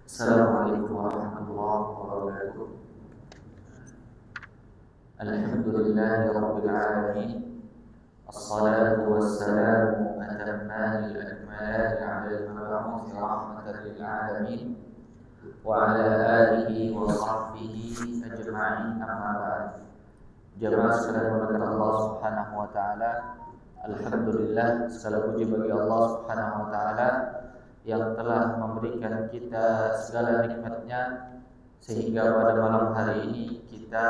Assalamualaikum warahmatullahi wabarakatuh. Alhamdulillahi rabbil alamin. Assalatu wassalamu atammanil akmalani 'alal mab'uuthi rahmatan lil alamin wa 'ala alihi wa sahbihi ajma'in, amma ba'd. Jamaah sekalian berkat Allah Subhanahu wa taala, alhamdulillah, segala puji bagi Allah Subhanahu wa taala yang telah memberikan kita segala nikmatnya sehingga pada malam hari ini kita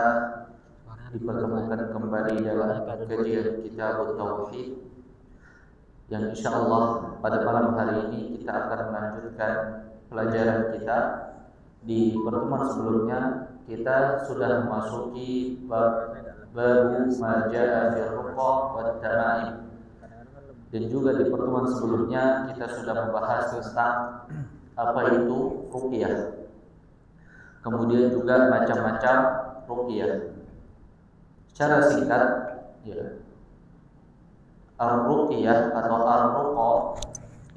dipertemukan kembali dalam kajian Kitab Tauhid, yang insyaallah pada malam hari ini kita akan melanjutkan pelajaran kita. Di pertemuan sebelumnya kita sudah memasuki bab ma jaa fi ruqa wat tamaim, dan juga di pertemuan sebelumnya kita sudah membahas tentang apa itu ruqyah, kemudian juga macam-macam ruqyah. Secara singkat, ya, ar-ruqyah atau ar-ruqa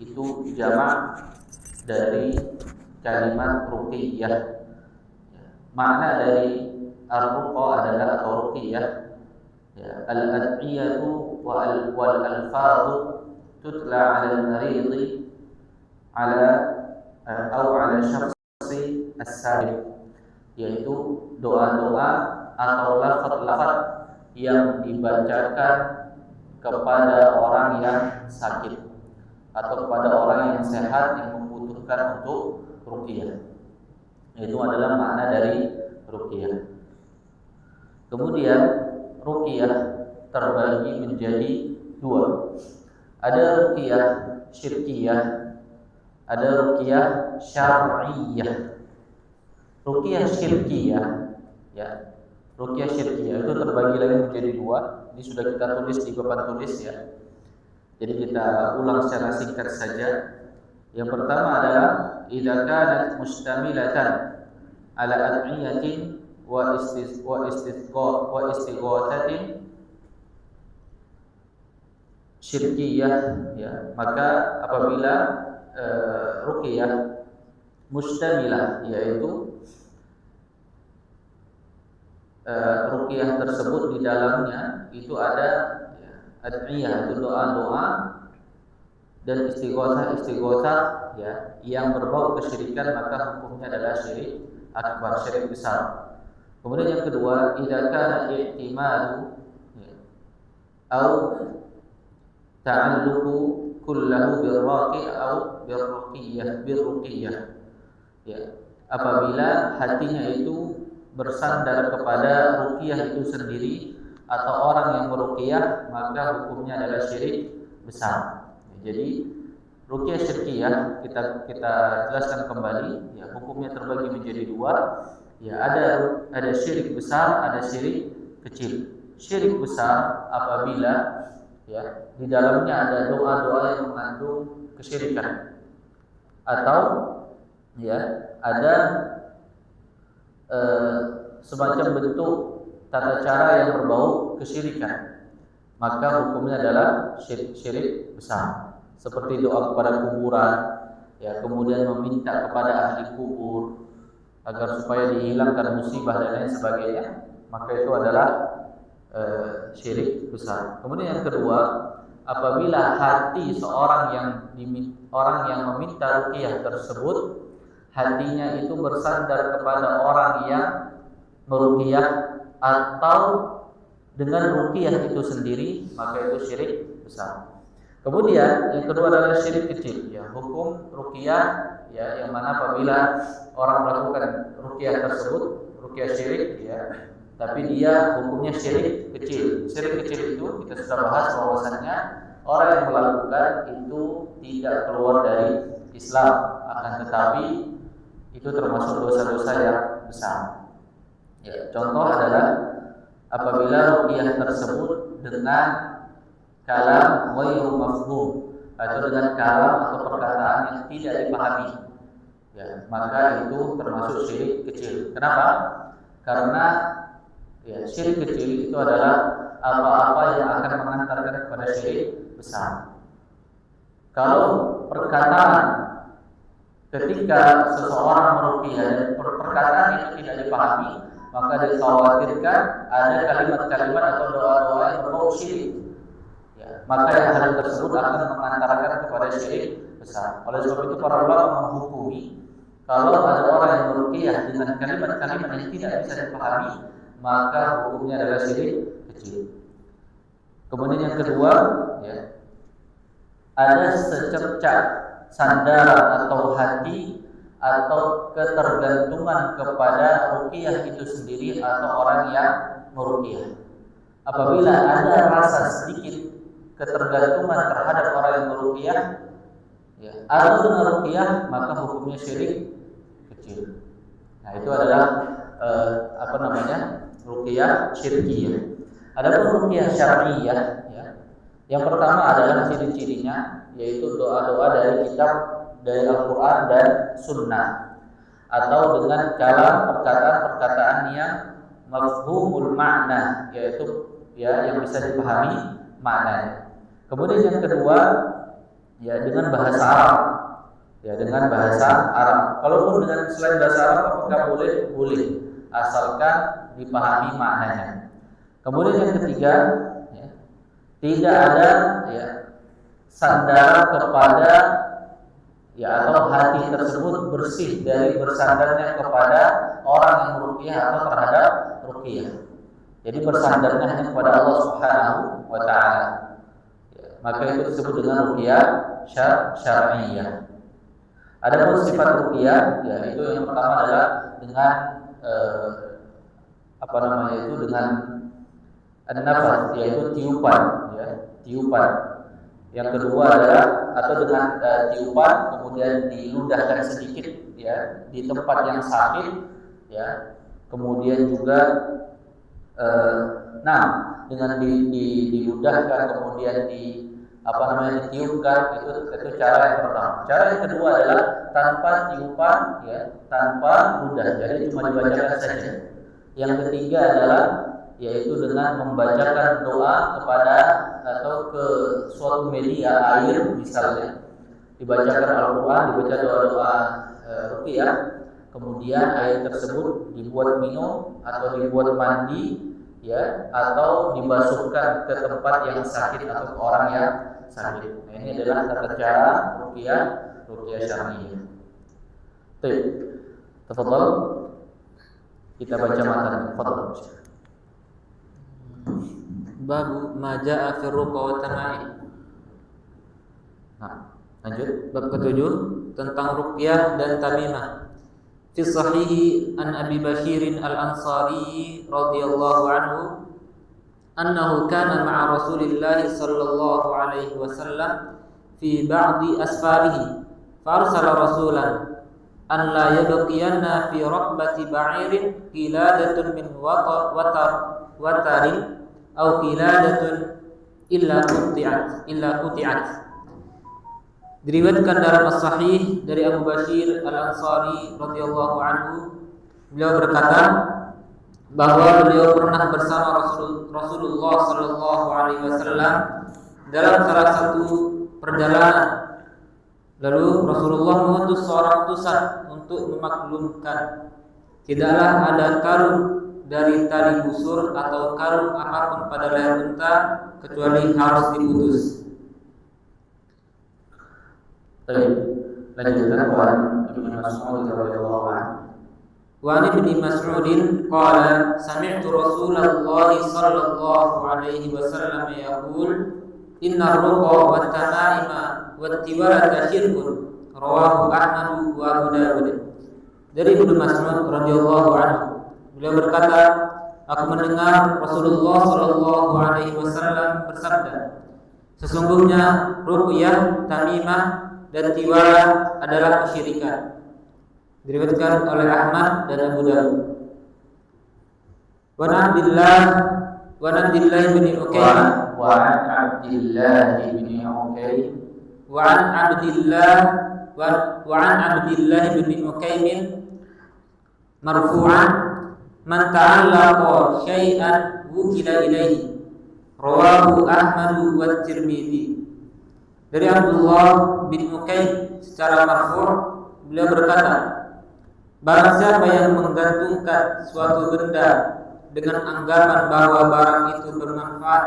itu jamak dari kalimat ruqyah. Makna dari ar-ruqa adalah atau ruqyah, ya, al-ad'iyatu wal alfadhu tutla 'ala al-marid 'ala ala syakhsi as-sabiq, yaitu doa-doa atau lafaz-lafaz yang dibacakan kepada orang yang sakit atau kepada orang yang sehat yang membutuhkan untuk ruqyah. Itu adalah makna dari ruqyah. Kemudian ruqyah terbagi menjadi dua. Ada ruqyah syirkiyah, ada ruqyah syar'iyah. Ruqyah syirkiyah, ya, ruqyah syirkiyah itu terbagi lagi menjadi dua. Ini sudah kita tulis di papan tulis, ya. Jadi kita ulang secara singkat saja. Yang pertama adalah idza kanat mustamilatan ala ad'iyatin wa istighathatin syirkiyah, ya, maka apabila ruqyah mustamilah, yaitu ruqyah tersebut di dalamnya itu ada, ya, ad'iyah, itu doa-doa, dan istighatsah, ya, yang berbau kesyirikan, maka hukumnya adalah syirik akbar, syirik besar. Kemudian yang kedua, idza kana i'timadu, ya, au ta'alluqu kullahu birraqi au birruqiyah, ya, apabila hatinya itu bersandar kepada ruqyah itu sendiri atau orang yang meruqyah, maka hukumnya adalah syirik besar. Jadi ruqyah syirkiyah kita jelaskan kembali, ya, hukumnya terbagi menjadi dua, ya, ada syirik besar, ada syirik kecil. Syirik besar apabila, ya, di dalamnya ada doa-doa yang mengandung kesyirikan, atau, ya, ada semacam bentuk tata cara yang berbau kesyirikan, maka hukumnya adalah syirik besar. Seperti doa kepada kuburan, ya, kemudian meminta kepada ahli kubur agar supaya dihilangkan musibah dan lain sebagainya, maka itu adalah syirik besar. Kemudian yang kedua, apabila hati seorang orang yang meminta ruqyah tersebut, hatinya itu bersandar kepada orang yang meruqyah atau dengan ruqyah itu sendiri, maka itu syirik besar. Kemudian yang kedua adalah syirik kecil, ya, hukum ruqyah, ya, yang mana apabila orang melakukan ruqyah tersebut, ruqyah syirik, ya, tapi dia hukumnya syirik kecil. Syirik kecil itu kita sudah bahas bahwasannya orang yang melakukan itu tidak keluar dari Islam, akan tetapi itu termasuk dosa-dosa yang besar. Ya, contoh adalah apabila ruqyah tersebut dengan kalam ghairu mafhum, atau dengan kalam atau perkataan yang tidak dipahami, ya, maka itu termasuk syirik kecil. Kenapa? Karena, ya, syirik kecil itu adalah apa-apa yang akan mengantarkan kepada syirik besar. Kalau perkataan ketika seseorang meruqyah dan perkataan itu tidak dipahami, maka dikhawatirkan ada kalimat-kalimat atau doa-doa yang berbau syirik. Ya, maka yang hal tersebut akan mengantarkan kepada syirik besar. Oleh sebab itu para ulama menghukumi kalau ada orang yang meruqyah dengan kalimat-kalimat yang tidak bisa dipahami, maka hukumnya adalah syirik kecil. Kemudian yang kedua, ya, ada secercah sandaran atau hati atau ketergantungan kepada ruqyah itu sendiri atau orang yang meruqyah. Apabila ada rasa sedikit ketergantungan terhadap orang yang meruqyah, ya, atau dengan ruqyah, maka hukumnya syirik kecil. Nah, itu adalah ruqyah syirkiyah. Adapun ruqyah syar'iyyah, ya, yang pertama adalah ciri-cirinya yaitu doa-doa dari kitab, dari Al-Quran dan Sunnah, atau dengan kalam perkataan-perkataan yang mafhumul makna, yaitu ya yang bisa dipahami maknanya. Kemudian yang kedua, ya dengan bahasa Arab, ya dengan bahasa Arab. Kalaupun dengan selain bahasa Arab, apakah boleh? Boleh, asalkan dipahami maknanya. Kemudian yang ketiga, ya, tidak ada ya sandar kepada, ya, atau hati tersebut bersih dari bersandarnya kepada orang yang meruqyah atau terhadap ruqyah. Jadi bersandarnya hanya kepada Allah Subhanahu wa taala. Ya, maka itu disebut dengan ruqyah syar'iyyah. Adapun sifat ruqyah, ya itu yang pertama adalah dengan dengan an-nafas, yaitu tiupan, ya, tiupan. Yang kedua adalah atau dengan tiupan kemudian diludahkan sedikit, ya, di tempat yang sakit, ya. Kemudian juga dengan diludahkan kemudian ditiupkan, itu cara yang pertama. Cara yang kedua adalah tanpa tiupan, ya, tanpa ludah, jadi cuma dibacakan saja. Yang ketiga adalah yaitu dengan membacakan doa kepada atau ke suatu media air, misalnya dibacakan Al-Quran, dibaca doa-doa ruqyah, kemudian air tersebut dibuat minum atau dibuat mandi, ya, atau dibasuhkan ke tempat yang sakit atau ke orang yang sakit. Nah, ini adalah tata cara ruqyah syar'iyyah. Baik, tafadhal kita baca matan. Tafadhal. Bab maja'a fi ruqa wa tama'im. Nah, lanjut. Bab ke-7 tentang ruqyah dan tamimah. Fi sahih an Abi Bashir al-Ansari radhiyallahu anhu annahu kana ma'a Rasulillah sallallahu alaihi wasallam fi ba'di asfarihi fa arsala rasulan an la yabqiyanna fi raqbati ba'irin qiladatun min watarin aw qiladatun illa quti'at. Diriwayatkan dalam as-sahih dari Abu Bashir al-Ansari radhiyallahu anhu, beliau berkata bahwa beliau pernah bersama Rasulullah sallallahu alaihi wasallam dalam salah satu perjalanan. Lalu Rasulullah mengutus seorang utusan untuk memaklumkan, tidaklah ada karung dari tali busur atau karung apapun pada leher unta kecuali harus diputus. Lanjutkan Wan Ibnu Mas'ud radhiyallahu anhu. Wa Ibnu Mas'ud qala sami'tu Rasulullah sallallahu alaihi wasallam yaqul inna ar-ruqa wat tama'ima wat tiwalata syirkun, rawahu Ahmad wa Abu Dawud. Dari Ibnu Mas'ud radhiyallahu anhu, beliau berkata, aku mendengar Rasulullah sallallahu alaihi wasallam bersabda, sesungguhnya ruqyah, tamimah dan tiwalah adalah kesyirikan. Diriwayatkan oleh Ahmad dan Abu Dawud. Wa an Abdillah bin Uqaym wa an Abdillah bin Uqaym marfu'an man ta'allaqa syai'an wukila ilaihi, rawahu Ahmad wa Tirmidzi. Dari Abdullah bin Uqaym secara marfu', beliau berkata, barang siapa yang menggantungkan suatu benda dengan anggapan bahwa barang itu bermanfaat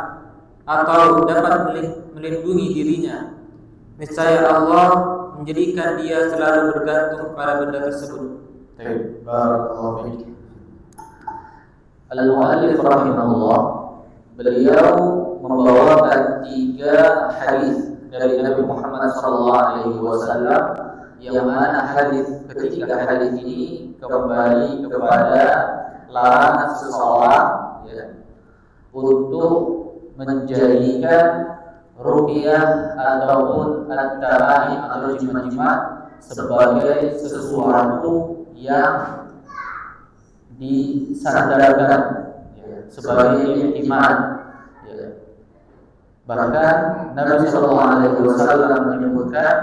atau dapat melindungi dirinya, niscaya Allah menjadikan dia selalu bergantung pada benda tersebut. Barakallahu fiik. Al-muallif rahimahullah, beliau membawakan 3 hadis dari Nabi Muhammad SAW, yang mana ketiga hadis ini kembali kepada larangan seseorang untuk menjadikan ruqyah ataupun at-tamaim atau jimat-jimat sebagai sesuatu yang disandarkan, sebagai iktimat. Bahkan Nabi SAW menyebutkan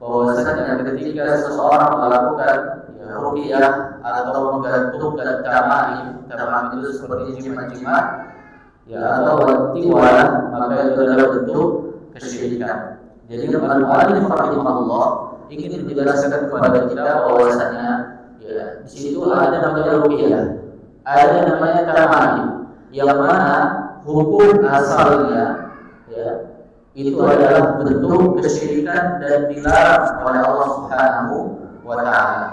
bahwasanya ketika seseorang melakukan ruqyah atau menggantungkan tamaim itu seperti jimat-jimat atau tiwal, maka itu adalah bentuk kesyirikan. Jadi al-muallif rahimahullah ingin menjelaskan kepada kita bahwasanya di situ ada namanya ruqyah, ada namanya tamaim, yang mana hukum asalnya itu adalah bentuk kesyirikan dan dilarang oleh Allah Subhanahu wa taala.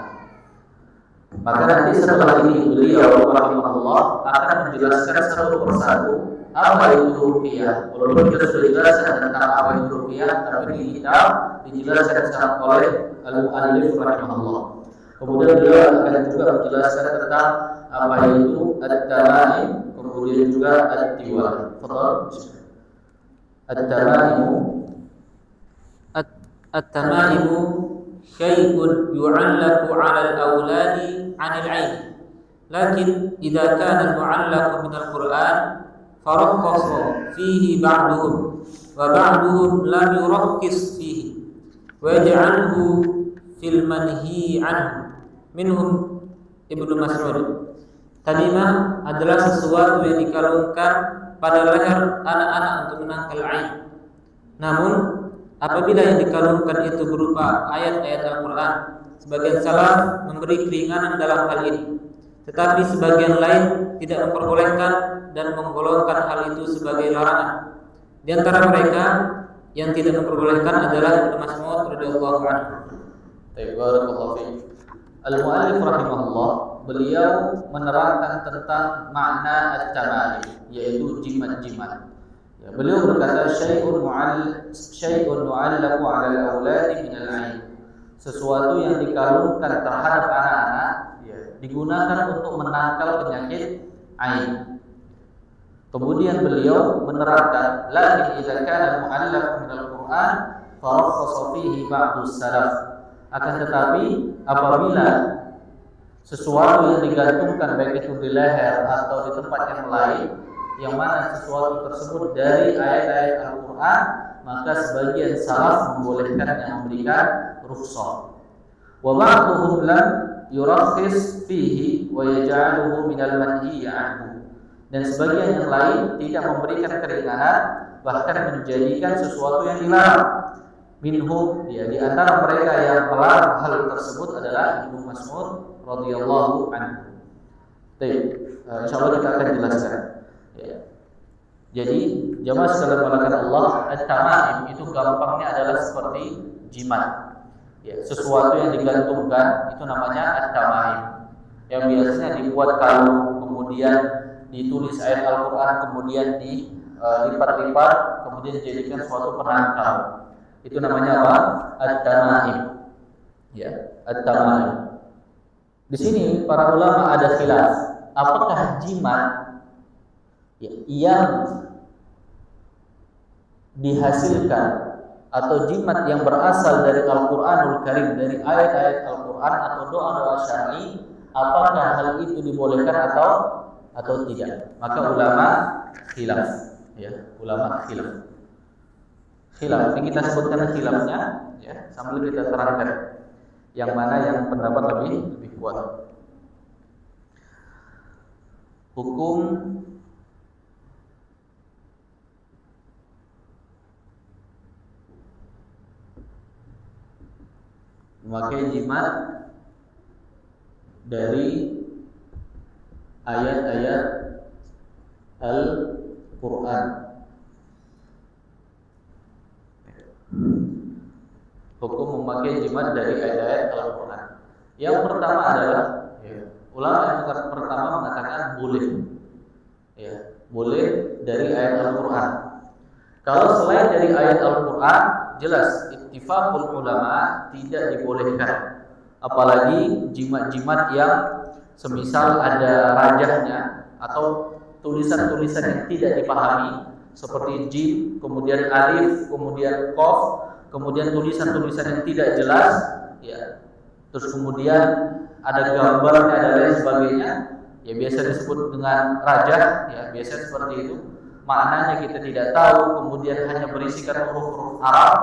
Maka nanti setelah ini beliau rahimahullah akan menjelaskan satu persatu apa itu ruqyah. Walaupun kita sudah jelaskan tentang apa itu ruqyah, tapi di kitab dijelaskan oleh al-muallif rahimahullah. Kemudian beliau akan juga menjelaskan tentang apa itu at-tamaim, kemudian juga at-tiwal. Fadhal. التمائم شيء يعلق على الأولاد عن العين، لكن إذا كان المعلق من القرآن فرخص فيه بعضهم وبعضهم لم يرخص فيه ويجعله في المنهي عنه منهم Ibnu Mas'ud. Tamimah adalah sesuatu yang dikalungkan pada leher anak-anak untuk menangkal ain. Namun apabila yang dikalungkan itu berupa ayat-ayat Al-Quran, sebagian salaf memberi keringanan dalam hal ini, tetapi sebagian lain tidak memperbolehkan dan menggolongkan hal itu sebagai larangan. Di antara mereka yang tidak memperbolehkan adalah Ibnu Mas'ud radhiyallahu anhu. Barakallahu fiik. Al-muallif rahimahullah, beliau menerangkan tentang makna at-tamaim, yaitu jimat-jimat. Beliau berkata syai'un mu'allaqu 'ala al-auladi min al-'ain. Sesuatu yang dikalungkan terhadap anak-anak digunakan untuk menangkal penyakit ain. Kemudian beliau menerangkan, lakin idza kana mu'allaq min al-Qur'an fa rakhasa fihi ba'du salaf. Akan tetapi apabila sesuatu yang digantungkan baik itu di leher atau di tempat yang lain, yang mana sesuatu tersebut dari ayat-ayat Al-Quran, maka sebagian salaf membolehkan yang memberikan rukhsah. Wa ba'dhum lam yurakhis fihi wa yaj'aluhu minal manhi anhu. Dan sebagian yang lain tidak memberikan keringanan, bahkan menjadikan sesuatu yang dilarang. Minhum, di antara mereka yang melarang hal tersebut adalah Ibnu Mas'ud radhiyallahu anhu. Insyaallah kita akan jelaskan. Jadi jamaah sekalian melakukan Allah, at-tamaim itu gampangnya adalah seperti jimat. Sesuatu yang digantungkan itu namanya at-tamaim. Yang biasanya dibuat kalung, kemudian ditulis ayat Al-Quran, kemudian dilipat-lipat, kemudian dijadikan suatu penangkal. Itu namanya apa? At-tamaim. At-tamaim. Di sini para ulama ada khilaf, apakah jimat yang dihasilkan atau jimat yang berasal dari Al-Qur'anul Karim, dari ayat-ayat Al-Qur'an atau doa-doa syar'i, apakah hal itu dibolehkan atau tidak? Maka ulama khilaf, ulama khilaf. Ini kita sebutkan khilafnya, sambil kita terangkan yang mana yang pendapat lebih kuat. Hukum memakai jimat dari ayat-ayat Al-Quran. Hukum memakai jimat dari ayat-ayat Al-Quran. Yang pertama adalah ulama yang pertama mengatakan boleh, boleh dari ayat Al-Quran. Kalau selain dari ayat Al-Quran, jelas ittifaqul ulama tidak dibolehkan. Apalagi jimat-jimat yang semisal ada rajahnya atau tulisan-tulisan yang tidak dipahami seperti jim, kemudian alif, kemudian qaf, kemudian tulisan-tulisan yang tidak jelas, terus kemudian ada gambarnya dan lain sebagainya, biasa disebut dengan rajah, biasa seperti itu. Maknanya kita tidak tahu, kemudian hanya berisikan huruf-huruf Arab,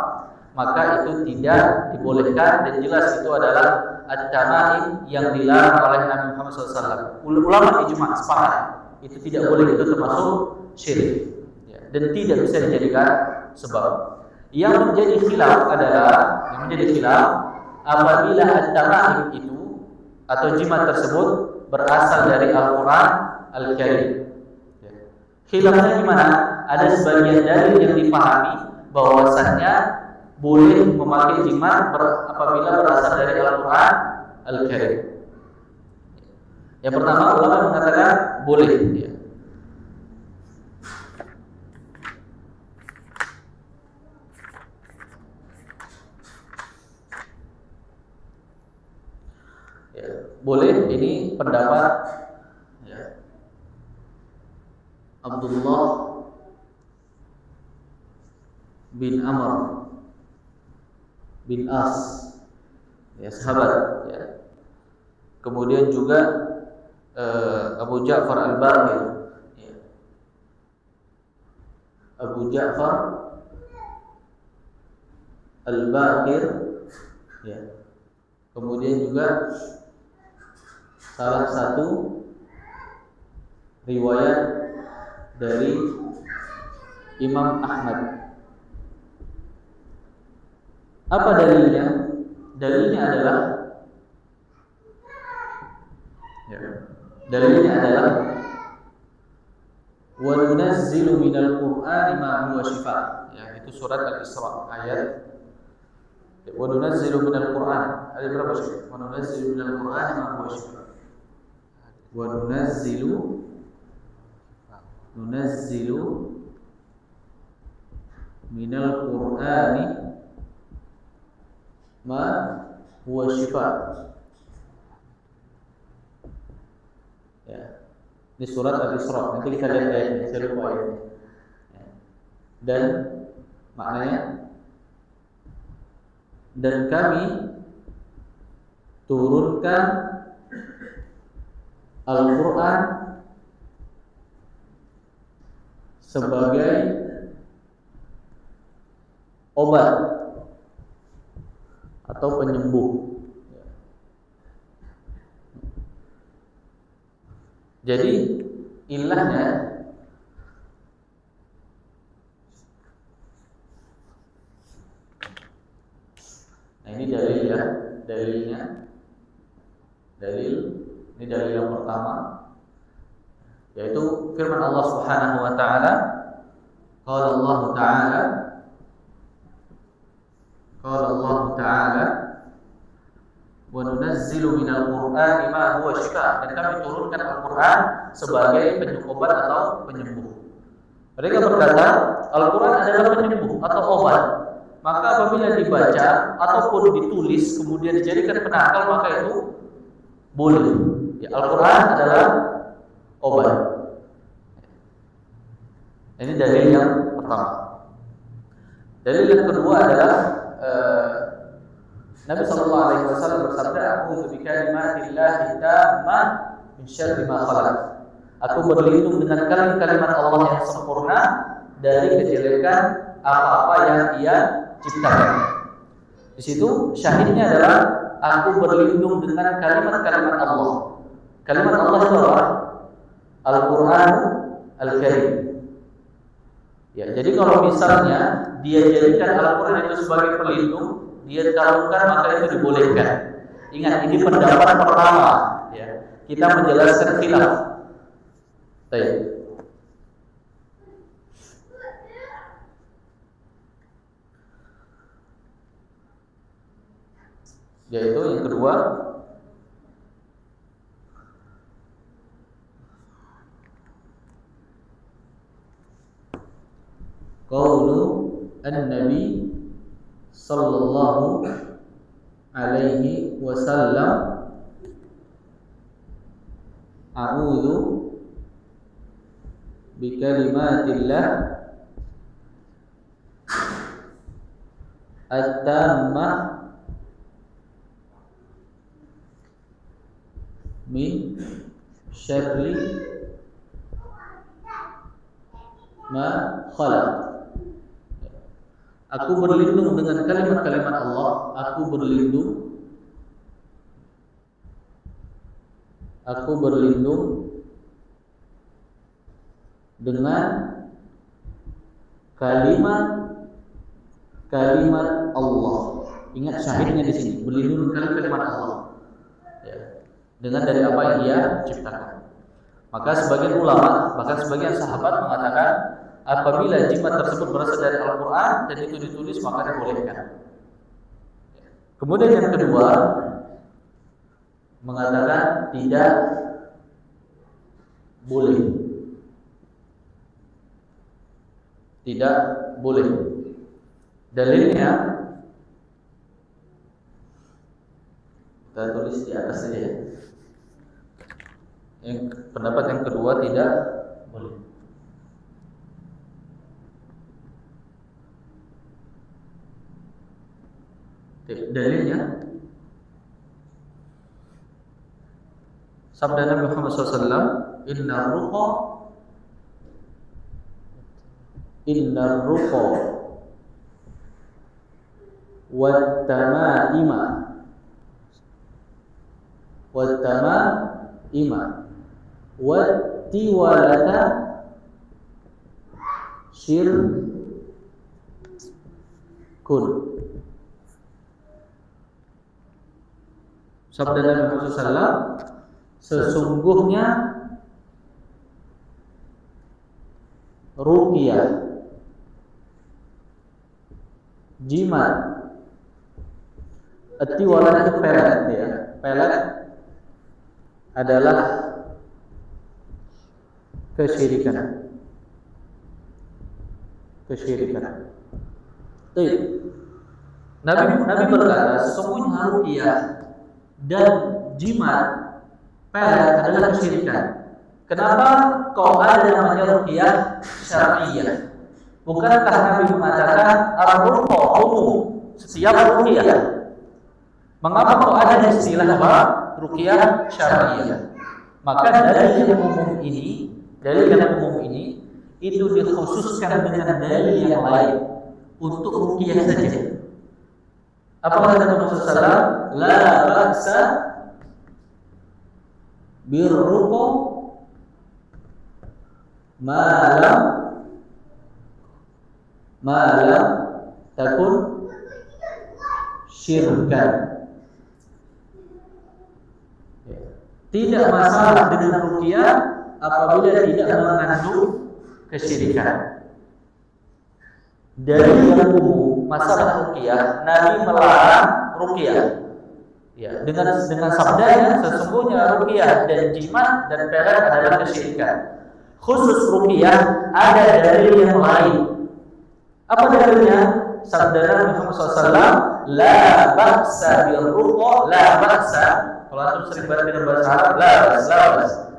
maka itu tidak dibolehkan, dan jelas itu adalah at-tamaim yang dilarang oleh Nabi Muhammad SAW. Ulama ijma' sepakat itu tidak boleh, itu termasuk syirik, dan tidak bisa dijadikan sebab. Yang menjadi khilaf adalah apabila at-tamaim itu atau jimat tersebut berasal dari Al-Quran Al-Karim. Khilafnya gimana? Ada sebagian dalil yang dipahami bahwasannya boleh memakai jimat apabila berasal dari Al-Quran Al-Karim. Yang pertama, ulama mengatakan boleh. Boleh, ini pendapat Abdullah bin Amr bin As, sahabat. Kemudian juga Abu Ja'far Al-Baqir, Abu Ja'far Al-Baqir, kemudian juga salah satu riwayat dari Imam Ahmad. Apa dalilnya? Dalilnya adalah wa nunazzilu minal Qur'ani ma huwa shifaa. Itu surat Al-Isra ayat wa nunazzilu minal Qur'an. Ada berapa sih? Wa nunazzilu minal Qur'ani ma huwa shifaa. Wa nunazzilu minal Qur'ani ma huwa shifaa. Ini surat Al-Isra. Nanti kita lihat ayatnya, saya lupa ayatnya. Dan maknanya, dan kami turunkan Al-Quran sebagai obat atau penyembuh. Jadi ilahnya ini dalil dalilnya. Ini dalil yang pertama, yaitu firman Allah Subhanahu wa taala. Qala Allah taala wa nunazzilu minal Qur'ani ma huwa shifaa, dan kami turunkan Al-Quran sebagai penyembuh atau penyembuh. Mereka berkata Al-Quran adalah penyembuh atau obat, maka apabila dibaca ataupun ditulis kemudian dijadikan penangkal, maka itu boleh. Al-Quran adalah obat. Ini dalil yang pertama. Dalil yang kedua adalah Nabi sallallahu alaihi wasallam bersabda, "A'udzu bikalimatillahi tammah min syarri ma khalaq." Aku berlindung dengan kalimat Allah yang sempurna dari kejelekan apa-apa yang Ia ciptakan. Di situ syahidnya adalah aku berlindung dengan kalimat-kalimat Allah. Kalimat Allah itu apa? Al-Quran Al-Karim. Ya, jadi kalau misalnya dia jadikan Al-Quran itu sebagai pelindung, dia kalungkan, maka itu dibolehkan. Ingat, ini pendapat pertama. Ya, kita menjelaskan khilaf. Baik. Yaitu yang kedua, qaulu an-nabi sallallahu alaihi wasallam, a'udzu bi kalimatillah at-tammah min syarri ma khalaq. Aku berlindung dengan kalimat-kalimat Allah. Aku berlindung dengan kalimat Allah. Ingat syahidnya di sini, berlindung dengan kalimat Allah. Ya. Dengan dari apa yang Dia ciptakan. Maka sebagian ulama, bahkan sebagian sahabat mengatakan, apabila jimat tersebut berasal dari Al-Quran dan itu ditulis, maka dibolehkan. Kemudian yang kedua, mengatakan tidak boleh. Tidak boleh. Dalilnya kita tulis di atas saja ya. Yang pendapat yang kedua tidak boleh. Dalilnya sabda Nabi Muhammad SAW, Inna ruqa wat-tama'ima wat-tiwalata syirkun. Sabda Nabi Muhammad SAW, sesungguhnya ruqyah, jimat, tiwalah itu pelet ya. Pelet adalah kesyirikan. Nabi berkata, sesungguhnya ruqyah dan jimat, pelet adalah kesyirikan. Kenapa kok ada namanya ruqyah syar'iyyah? Bukankah Nabi mengatakan ar-ruqa umum, setiap ruqyah? Mengapa kok ada istilah apa? Ruqyah syar'iyyah. Maka dalil yang umum ini itu dikhususkan dengan dalil yang lain untuk ruqyah saja. Apa kata Nabi sallallahu? La ba'sa birruqa malam takun syirkan. Tidak masalah dengan ruqyah apabila tidak mengandung kesyirikan. Dari yang umum masalah ruqyah, Nabi melarang ruqyah. Ya, dengan sabdanya, sesungguhnya ruqyah dan jimat dan pelet adalah kesyirikan. Khusus ruqyah ada dalil yang lain. Apa dalilnya? Sabda Nabi Muhammad SAW, la ba'sa birruqa, la ba'sa. Kalau antum sering baca dalam bahasa Arab, la ba'sa.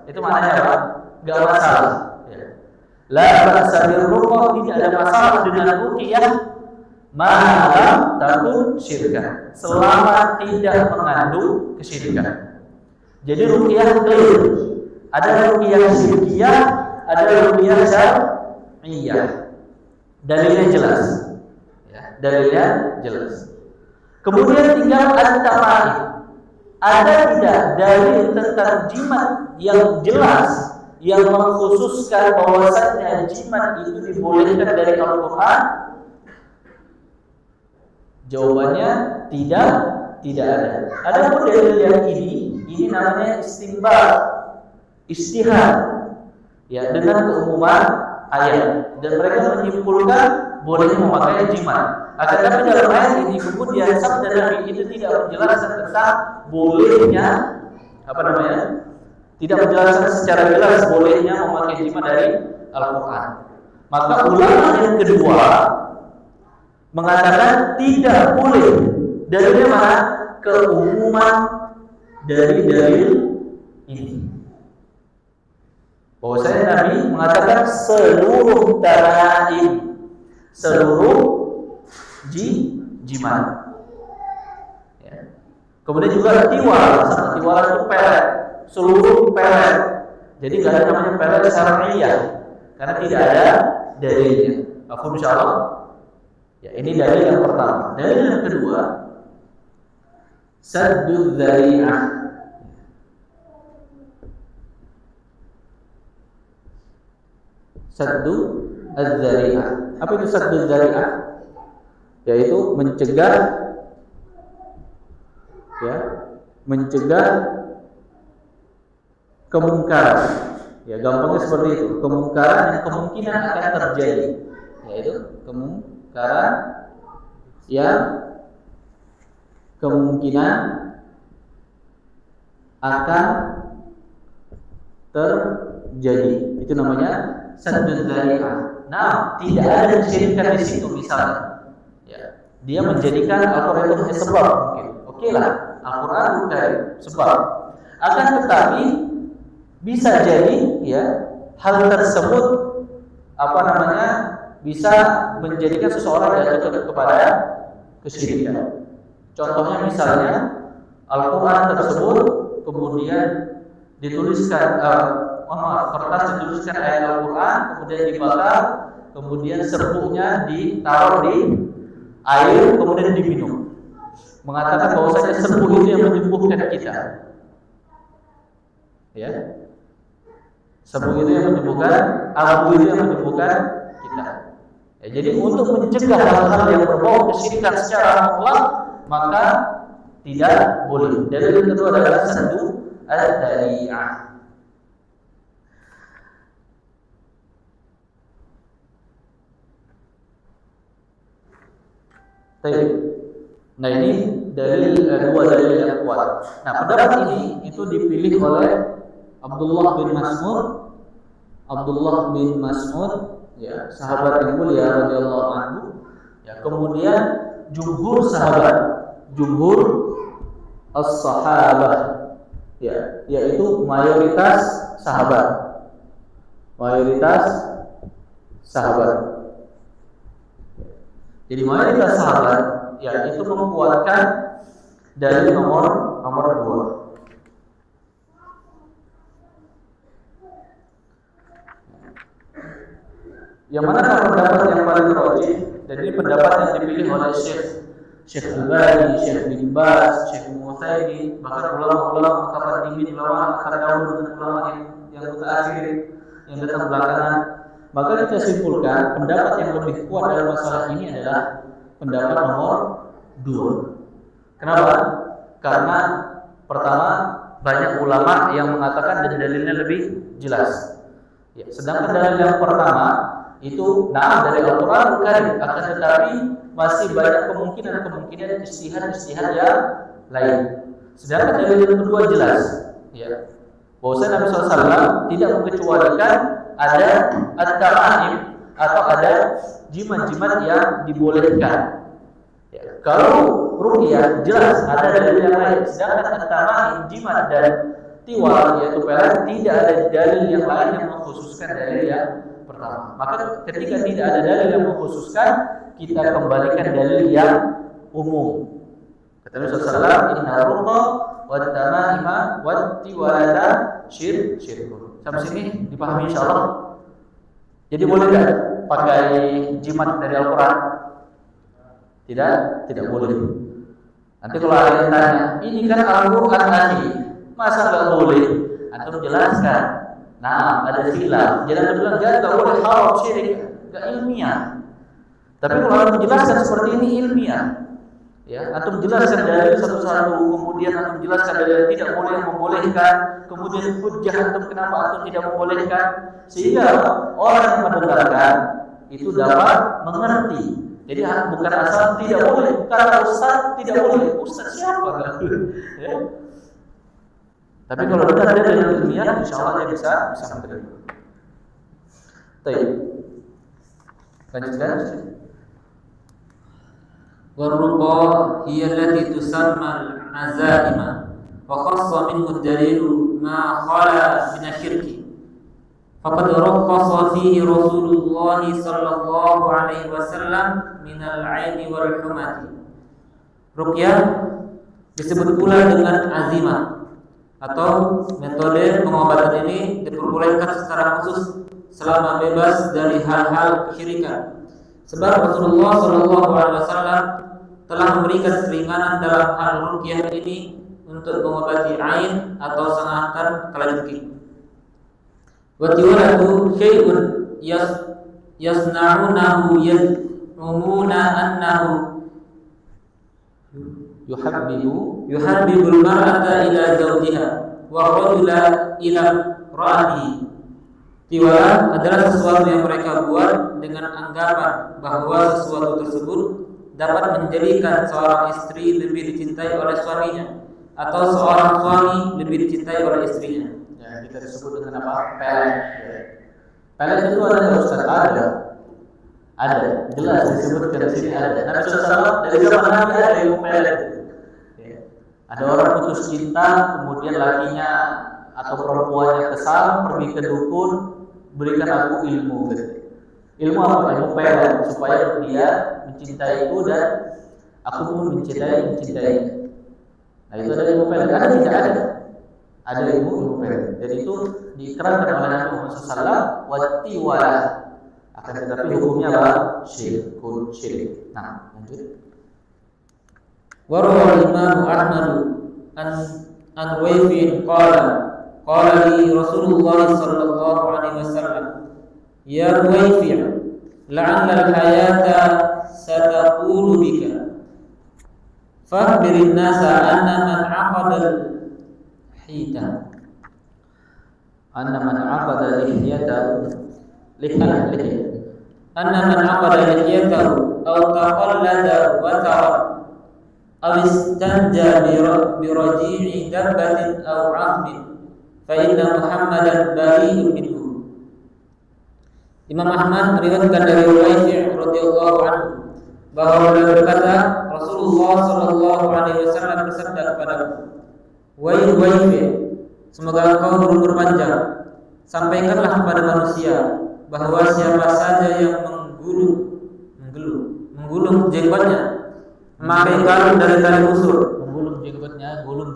Itu maknanya apa? Enggak masalah. Ya. La ba'sa birruqa, tidak ada masalah dengan ruqyah malam takun syirkan, selama tidak mengandung kesyirikan. Jadi ruqyah clear. Ada ruqyah syirkiyah, ada ruqyah syar'iyyah. Dalilnya jelas. Ya, dalilnya jelas. Kemudian tinggal at-tama'im. Ada tidak dalil tentang jimat yang jelas yang mengkhususkan bahwasanya jimat itu dibolehkan dari Al-Quran? Jawabannya tidak ada. Adapun dalil yang ini namanya istinbat, istihad, ya, dengan keumuman ayat, dan mereka menyimpulkan bolehnya memakai jimat. Akan tapi dalam ayat ini kemudian sabda Nabi itu tidak menjelaskan tentang bolehnya tidak menjelaskan secara jelas bolehnya memakai jimat dari Al-Quran. Maka ulama yang kedua mengatakan tidak boleh. Dalilnya mana? Keumuman dari dalil ini. Bahwasanya Nabi mengatakan seluruh tanaim, seluruh jimat. Ya. Kemudian juga tiwal, tiwal itu pelet, seluruh pelet. Jadi nggak ada namanya pelet syar'iyah karena tidak ada dalilnya. Paham insyaallah? Ya, ini dalil yang pertama. Dalil yang kedua, saddud dzari'ah. Saddud dzari'ah. Apa itu saddud dzari'ah? Yaitu mencegah kemungkaran. Ya, gampangnya seperti itu. Kemungkaran yang kemungkinan akan terjadi, yaitu kemungkaran yang kemungkinan akan terjadi. Itu namanya saddud dzari'ah. Nah, tidak ada kesyirikan di situ misalnya. Ya, dia menjadikan Al-Quran itu hanya sebab mungkin. Oke lah, Al-Quran bukan sebab. Akan tetapi bisa jadi ya hal tersebut bisa menjadikan seseorang jatuh kepada kesyirikan. Contohnya misalnya Al-Quran tersebut kemudian dituliskan kertas dituliskan ayat Al-Quran kemudian dibakar, kemudian serbuknya ditaruh di air kemudian diminum. Mengatakan bahwasanya serbuk itu yang menyembuhkan kita. Ya. Serbuk itu yang menyembuhkan, abu itu yang menyembuhkan kita. Ya, jadi untuk mencegah hal-hal yang berbau kesyirikan secara mutlak maka tidak boleh. Dalil yang kedua adalah saddud dzari'ah. Nah ini dua dalil yang kuat. Nah pendapat ini itu dipilih oleh Abdullah bin Mas'ud, ya, sahabat yang mulia radhiyallahu anhu. Ya, kemudian jumhur as-sahabah, ya, yaitu mayoritas sahabat. Jadi mayoritas sahabat ya itu menguatkan dari nomor 2. Yang mana pendapat yang paling rajih, dan ini pendapat yang dipilih oleh Syekh Al-Albani, Syekh bin Baz, Syekh Mu'taidi, bahkan ulama-ulama mutaqaddimin, ulama terdahulu dan ulama yang mutaakhir yang datang belakangan. Maka kita simpulkan pendapat yang lebih kuat dalam masalah ini adalah pendapat nomor 2. Kenapa? Karena pertama banyak ulama yang mengatakan dan dalilnya lebih jelas. Ya, sedangkan dalil yang pertama itu dari Al-Quran bukan, akan tetapi masih banyak kemungkinan ijtihad yang lain. Sedangkan dalil yang kedua jelas, ya, bahwasanya Nabi SAW tidak mengecualikan ada at-tama'im atau ada jimat-jimat yang dibolehkan. Ya, kalau ruqyah jelas ada dalil yang lain, sedangkan at-tama'im, jimat dan tiwal yaitu pelet tidak ada dalil yang lain yang mengkhususkan dalil yang pertama. Maka ketika tidak ada dalil yang mengkhususkan, kita kembalikan dalil yang umum. Kata Nabi sallallahu inna ruqa wat tama'ima wat tiwalata syirkun. Sampai sini dipahami insyaallah. Jadi boleh enggak pakai jimat dari Al-Qur'an? Tidak boleh. Nanti kalau ada yang tanya, ini kan Al-Qur'an tadi, masa enggak boleh? Antum jelaskan. Nah, ada khilaf. Jangan bilang enggak boleh, haram, syirik, enggak ilmiah. Tapi kalau antum jelaskan seperti ini ilmiah, ya, antum jelaskan dari satu-satu, kemudian antum jelaskan dari yang tidak boleh, yang membolehkan, kemudian hujjah antum kenapa antum tidak membolehkan, sehingga orang yang mendengarkan itu dapat mengerti. Jadi bukan asal tidak boleh, kata ustaz tidak boleh, ustaz siapa? Ya. Tapi kalau dengar dari ilmiah, insya Allah dia bisa menerima. Baik. Lanjutkan. Warruqa hiya allati tusamma al-azaima wa khassa minhu ad-dalilu ma khala min asy-syirki. Faqad rakhasa fihi Rasulullah sallallahu alaihi wasallam min al-'aini wal humati. Ruqyah disebut pula dengan azimah atau metode pengobatan ini diperbolehkan secara khusus selama bebas dari hal-hal kesyirikan. Sebab Rasulullah sallallahu alaihi wasallam telah memberikan keringanan dalam hal ruqyah ini untuk mengobati ain atau sengatan kalajengking. Wa tiwalatu syai'un yasna'unahu yad'umuna annahu yuhabbibul mar'ata ila zawjiha wa rajula ila ra'atihi. Tiwala adalah sesuatu yang mereka buat dengan anggapan bahwa sesuatu tersebut dapat menjadikan seorang istri lebih dicintai oleh suaminya atau seorang suami lebih dicintai oleh istrinya. Ya, kita disebut dengan apa? Pelet. Pelet itu ada nggak Ustaz? Ada, jelas disebutkan di sini ada. Nabi SAW dari zaman Nabi ada ilmu pelet. Ya. Ada orang putus cinta, kemudian lakinya atau perempuannya kesal, pergi ke dukun, berikan aku ilmu. Ilmu apa? Ilmu pelet, supaya dia mencintai itu dan aku pun mencintai. Nah itu ada ilmu pelet. Ada tidak ada? Ada ilmu pelet. Jadi itu diikrarkan oleh Nabi Muhammad SAW. Wattiwalah. Akan tetapi hukumnya apa? Syirik. Nah, lanjut. Warawal Imam Ahmad an Wayfin qala li Rasulullah sallallahu alaihi wasallam, ya Wayfi, la'alla al-hayata sataqulu bika fakhbirin nasa anna man 'aqada al-hita Anna man 'aqada lihiyatahu aw taqallada watara aw istanja bi raji'i dabbatin aw 'azmin fa inna Muhammadan bari'un minhu. Imam Ahmad meriwayatkan dari Wayfi' radhiyallahu anhu bahwa beliau berkata, Rasulullah sallallahu alaihi wasallam bersabda kepadaku, "Wahai Wayfi', semoga engkau berumur panjang. Sampaikanlah kepada manusia bahwa siapa saja yang menggulung jenggotnya, memakai kalung dari tali busur, gulung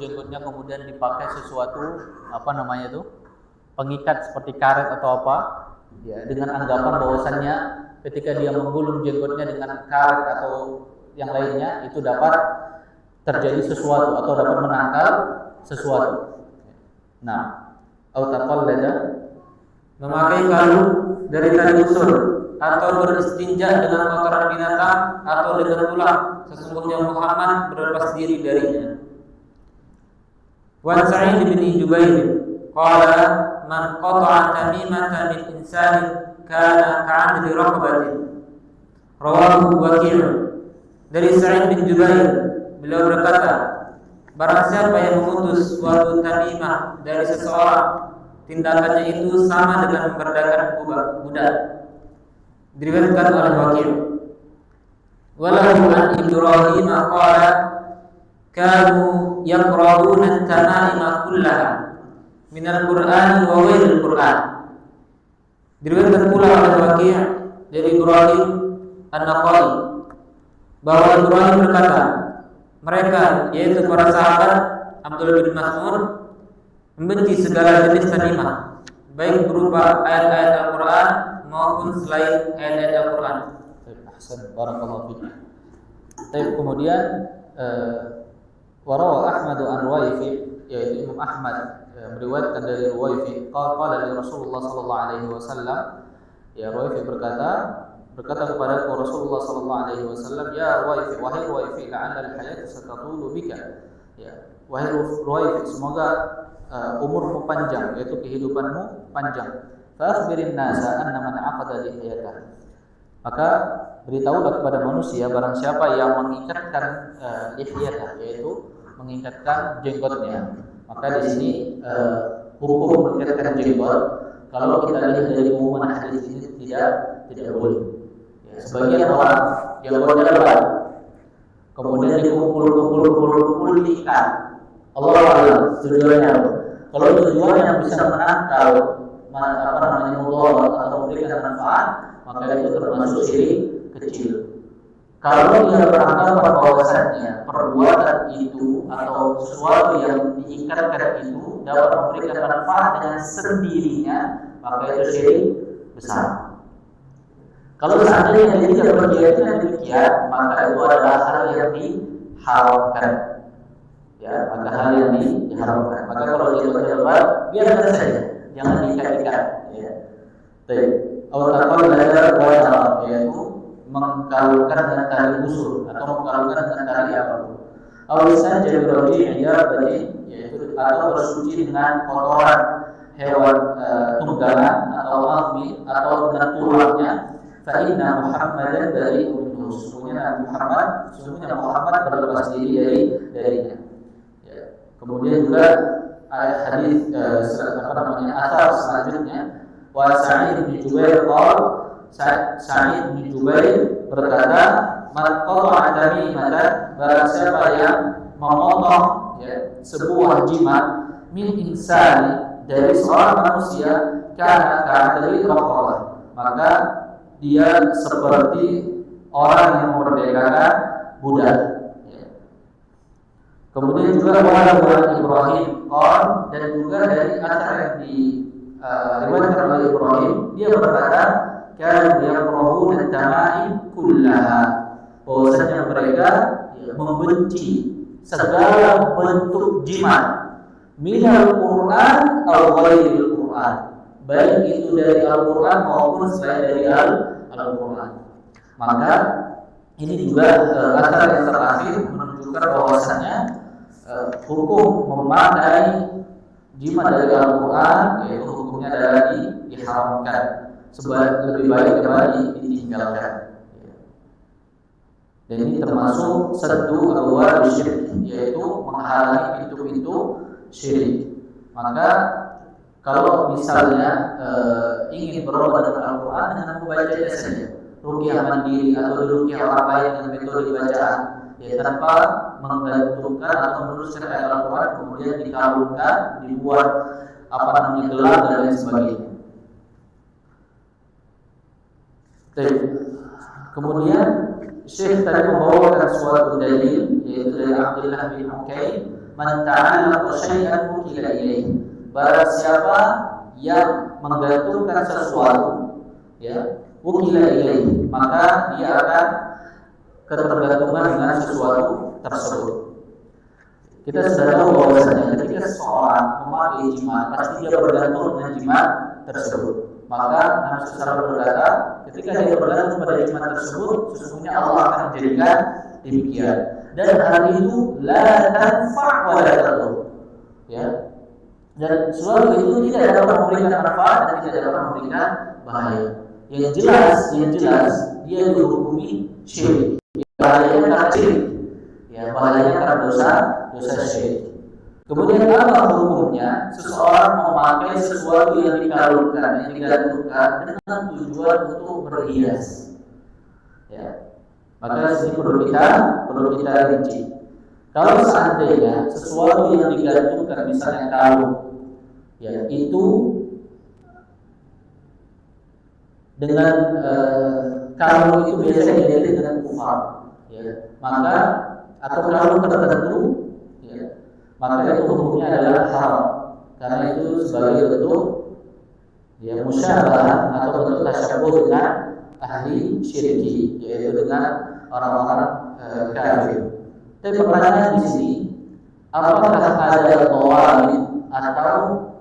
jenggotnya kemudian dipakai sesuatu pengikat seperti karet atau apa, ya, dengan anggapan bahwasannya ketika dia menggulung jenggotnya dengan karet atau yang lainnya itu dapat terjadi sesuatu atau dapat menangkal sesuatu. Nah, memakai kalung dari tali busur atau beristinja dengan kotoran binatang atau dengan tulang, sesungguhnya Muhammad berlepas diri darinya. Wan Sa'id bin Jubair qala man qata'a tamimatan min insanin kana ka'adli raqabatin. Rawahu Waqi'. Dari Sa'id bin Jubair, beliau berkata, barang siapa yang memutus suatu tamimah dari seseorang, tindakannya itu sama dengan memerdekakan budak. Diriwayatkan oleh Waqi'. Walahu an Ibrahim qala kanu yaqra'una at-tama'ima kullaha min al-Qur'an wa ghairi al-Qur'an. Diriwayatkan pula oleh Waqi' dari Ibrahim An-Naqai bahwa Ibrahim berkata, mereka yaitu para sahabat Abdullah bin Mas'ud membenci segala jenis tamimah, baik berupa ayat-ayat Al-Qur'an maupun selain ayat-ayat Al-Qur'an. Ahsan, barakallahu fiik. Kemudian warawa Ahmad an Wayfi, yaitu Imam Ahmad meriwayatkan dari Ruwaifi qala li Rasulullah sallallahu alaihi wasallam, ya Ruwaifi berkata kepada Rasulullah sallallahu alaihi wasallam, ya Ruwaifi, wahai Ruwaifi, la'alla al-hayata satatulu bika, ya wahai Ruwaifi, semoga umurmu panjang, yaitu kehidupanmu panjang. Fa akhbirin nasa anna man aqada lihiyatah, maka beritahulah kepada manusia barang siapa yang mengikatkan lihiyatah, yaitu mengikatkan jenggotnya. Maka di sini hukum mengikatkan jenggot, kalau kita lihat dari umuman hadis ini tidak boleh. Ya, sebagian orang jenggotnya lebat, kemudian dikumpul ikan. Allah Allah tujuannya apa? Kalau tujuannya bisa menangkal mudarat atau memberikan manfaat, maka itu termasuk syirik kecil. Kalau dia beranggapan bahwasannya perbuatan itu atau sesuatu yang diikatkan itu dapat memberikan manfaat dengan sendirinya, maka itu syirik besar. Kalau seandainya dia tidak berkeyakinan demikian, maka itu adalah hal yang diharamkan. Ya, maka hal yang diharamkan. Maka kalau dia berkeyakinan, biarkan saja, jangan diikat-ikat. Ya. Baik. Awal belajar yaitu mengkalungkan dengan tali busur atau mengkalungkan dengan tali apapun. Awisan jadi roji yaitu atau bersuci dengan kotoran hewan tunggangan atau almi atau dengan tulangnya. Fa inna Muhammadan dari minhu, sesungguhnya Muhammad berlepas diri darinya. Ya. Kemudian juga hadis asar selanjutnya, wa Sa'id bin Jubair Sa'id bin Jubair berkata, man qata'a tamimatan, barang siapa yang memotong sebuah jimat min insani, dari seorang manusia, kana dari raqabah, maka dia seperti orang yang memerdekakan budak. Kemudian juga Muhammad Ibrahim dan juga dari asar yang diriwayatkan oleh Ibrahim, dia berkata, kan yakrahuna tamaim kullaha, bahwasanya mereka membenci segala bentuk jimat, minal Quran atau ghairil Quran, baik itu dari Al-Quran maupun selain dari Al-Quran. Maka ini juga asar yang terakhir menunjukkan bahwasanya hukum memakai jimat dari Al-Quran, yaitu hukumnya adalah diharamkan, lebih baik kembali ditinggalkan. Dan ini termasuk satu abwab syirik, yaitu menghalangi pintu-pintu syirik. Maka kalau misalnya ingin berobat dengan Al-Quran, dengan membacanya saja, ruqyah mandiri atau ruqyah orang lain dengan metode bacaan, tanpa menggantungkan atau meneruskan ayat Al-Quran kemudian dikalungkan, dibuat gelang dan lain sebagainya. Kemudian Syekh tadi membawakan suatu dalil, yaitu dari Abdullah bin Hukaim, man ta'allaqa syai'an wukila ilaih, barang siapa yang menggantungkan sesuatu, wukila ilaih, maka dia akan ketergantungan dengan sesuatu tersebut. Kita sudah tahu bahwasanya ketika seseorang memakai jimat, pasti dia bergantung dengan jimat tersebut. Maka Nabi SAW berkata, ketika dia bergantung pada jimat tersebut, sesungguhnya Allah akan menjadikan demikian. Dan hal itu la tanfa' wa la tadur. Dan sesuatu itu tidak dapat memberikan manfaat dan tidak dapat memberikan bahaya. Yang jelas dia dihukumi syirik. Bahayanya karena syirik. Bahayanya karena dosa syirik. Kemudian apa hukumnya? Seseorang memakai sesuatu yang dikalungkan, yang digantungkan dengan tujuan untuk berhias. Maka sini perlu kita rinci. Kalau seandainya sesuatu yang digantungkan, misalnya kalung, itu dengan kalung itu biasanya identik dengan kufar, maka atau kalung tertentu, maka itu hukumnya adalah haram, karena itu sebagai bentuk musyabahah atau bentuk tasyabuh dengan ahli syirki, yaitu dengan orang-orang kafir. Tapi pertanyaan di sini, apakah ada qawaid atau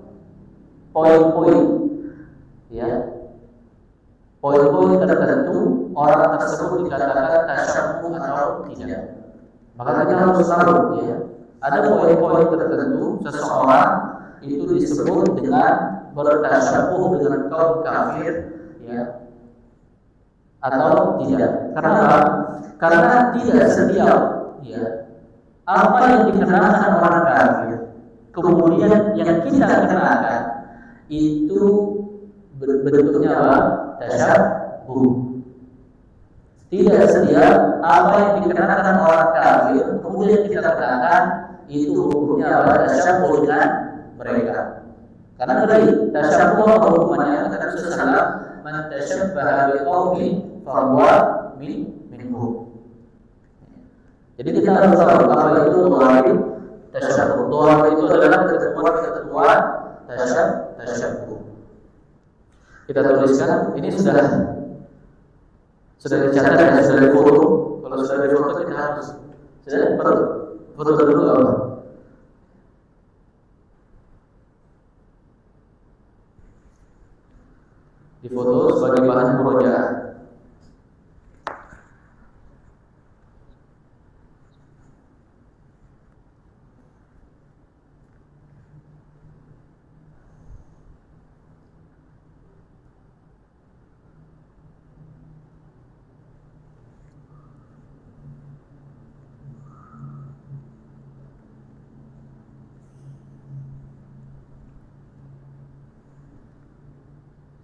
poin-poin, ya, poin-poin tertentu orang tersebut dikatakan tasyabbuh atau tidak. Maka kita harus tahu, ya, ada poin-poin tertentu seseorang itu disebut dengan bertasyabbuh dengan kaum kafir, ya, atau tidak. Karena tidak setiap, ya, apa yang dikenakan orang kafir kemudian yang kita kenakan itu bentuknya apa? Tasyabbuh. Tidak setiap apa yang dikenakan orang kafir kemudian kita kenakan itu hukumnya apa? Tasyabbuh dengan mereka. Karena tadi tasyabbuh hukumannya kata Rasulullah, man tasyabbaha biqaumin fahuwa minhum. Jadi kita harus tahu apa itu ghaib tasyabbuh. Ghaib itu adalah ketentuan tasyabbuh. Kita tuliskan, ini sudah dicatat ya, sudah difoto. Kalau sudah difoto kita harus foto dulu apa? Difoto sebagai bahan murojaah.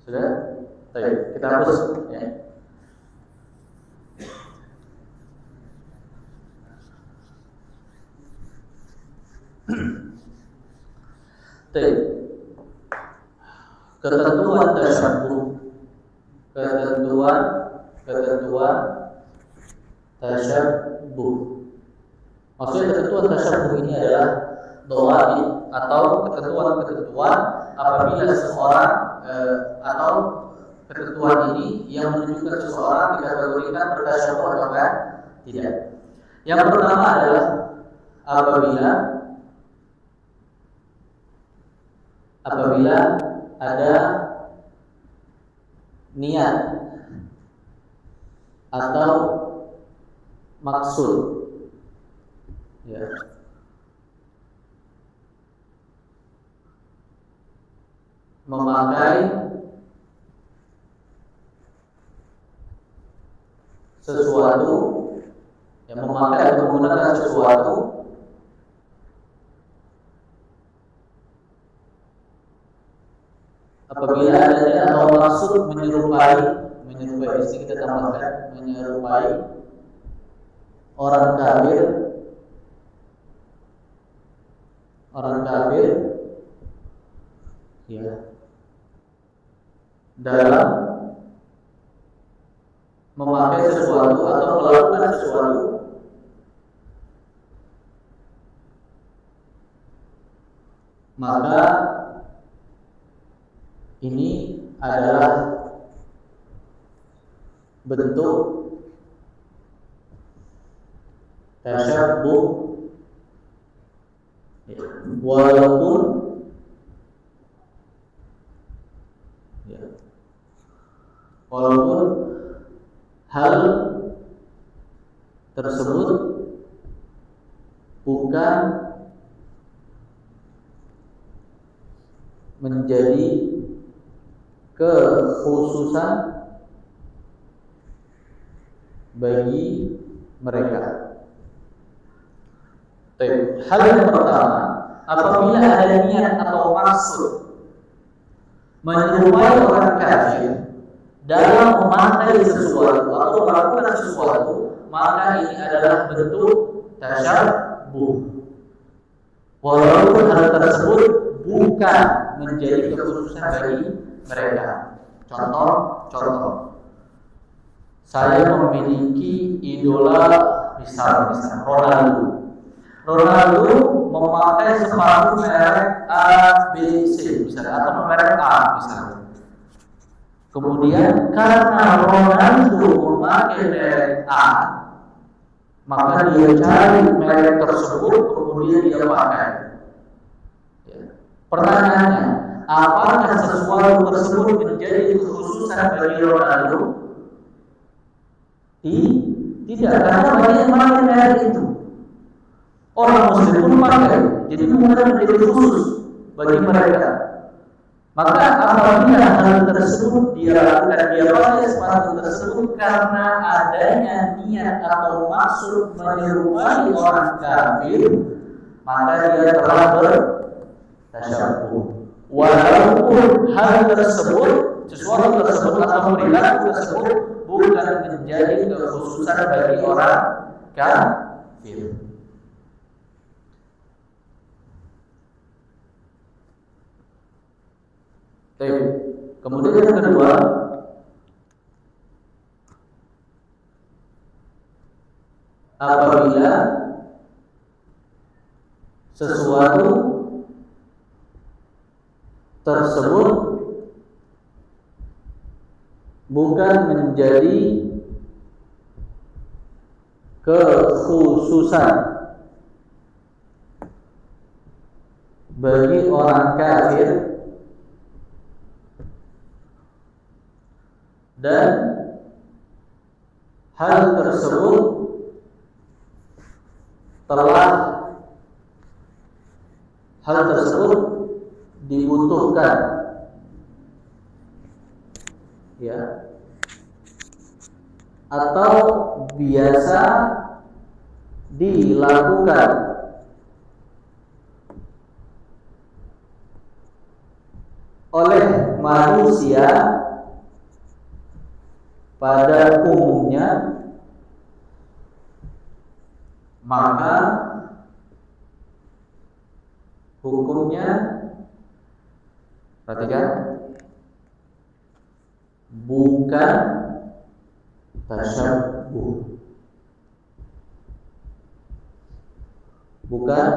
Sudah? Baik, kita hapus, ya. Baik. Ketentuan tasyabbuh. Ketentuan tasyabbuh. Maksudnya ketentuan tasyabbuh ini adalah dhawabit atau ketentuan-ketentuan apabila seseorang atau ketentuan ini yang menunjukkan seseorang dikategorikan bertasyabbuh atau tidak. Yang pertama adalah apabila ada niat atau maksud, ya, memakai sesuatu, yang memakai atau menggunakan sesuatu apabila adanya atau maksud menyerupai di sini kita tambahkan menyerupai orang kafir, ya, dalam memakai sesuatu atau melakukan sesuatu maka ini adalah bentuk tasyabbuh, walaupun hal tersebut bukan menjadi kekhususan bagi mereka. Hal yang pertama, apabila ada niat atau maksud menyerupai orang kafir dalam memakai sesuatu atau melakukan sesuatu, maka ini adalah bentuk tasyabbuh, walaupun hal tersebut bukan menjadi kekhususan bagi mereka. Contoh, saya memiliki idola, misal Ronaldo memakai sepatu merek ABC misalnya, atau merek A misalnya. Kemudian karena Ronaldo memakai merek A, maka dia cari merek tersebut kemudian dia pakai. Ya. Pertanyaannya, apakah sesuatu tersebut menjadi kekhususan bagi Ronaldo? Tidak, karena banyak yang pakai merek itu. Orang muslim pun pakai, jadi bukan menjadi khusus bagi mereka. Maka apabila hal tersebut dia lakukan, dia pakai sepatu tersebut karena adanya niat atau maksud menyerupai orang kafir, maka dia telah bertasyabbuh. Walaupun hal tersebut, sesuatu tersebut atau perilaku tersebut bukan menjadi kekhususan bagi orang kafir. Kemudian yang kedua, apabila sesuatu tersebut bukan menjadi kekhususan bagi orang kafir dan hal tersebut dibutuhkan, ya, atau biasa dilakukan oleh manusia pada umumnya, maka hukumnya, perhatikan, bukan tasyabbuh. Bukan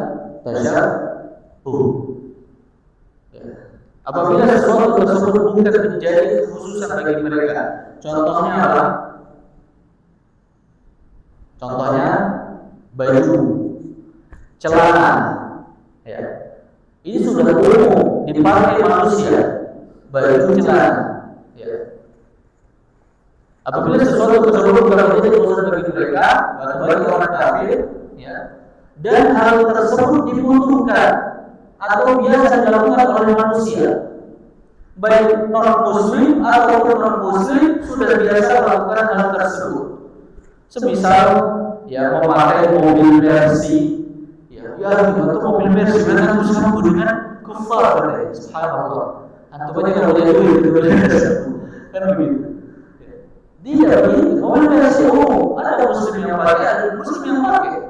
tasyabbuh. Apabila sesuatu tersebut bukan menjadi khususan bagi mereka, contohnya apa? Contohnya baju, celana, ya. Ini sudah umum dipakai manusia, baju, celana, ya. Apabila sesuatu tersebut bukan menjadi khususan bagi mereka, bagi orang kafir, ya, dan hal tersebut dibutuhkan atau biasa dilakukan oleh manusia, baik non-muslim ataupun non-muslim, sudah biasa melakukan hal tersebut. Semisal, ya, memakai mobil Mercy, ya itu mobil Mercy, karena muslim dengan kufar, subhanallah. Antum aja kalau dia duit, kan begitu. Dia begitu, mobil Mercy ada muslim yang pakai, ada muslim yang pakai,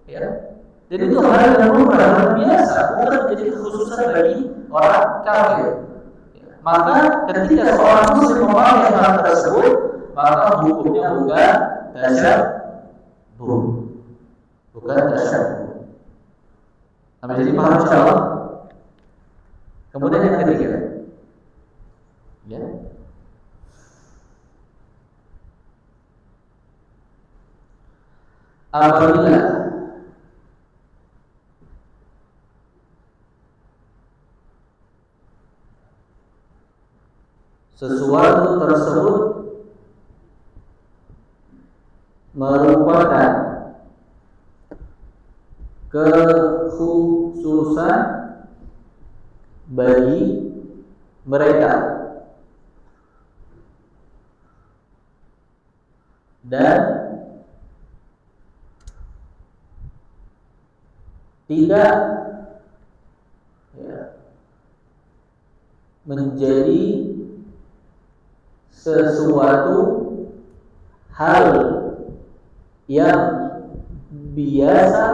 ya. Jadi itu hal yang lumrah, hal biasa, bukan menjadi kekhususan bagi orang kafir. Maka ketika seorang muslim memakai hal tersebut, maka hukumnya bukan tasyabbuh. Bukan tasyabbuh. Sampai jadi paham insyaallah. Kemudian yang ketiga, ya, apabila sesuatu tersebut merupakan kekhususan bagi mereka dan tidak, ya, menjadi sesuatu hal yang biasa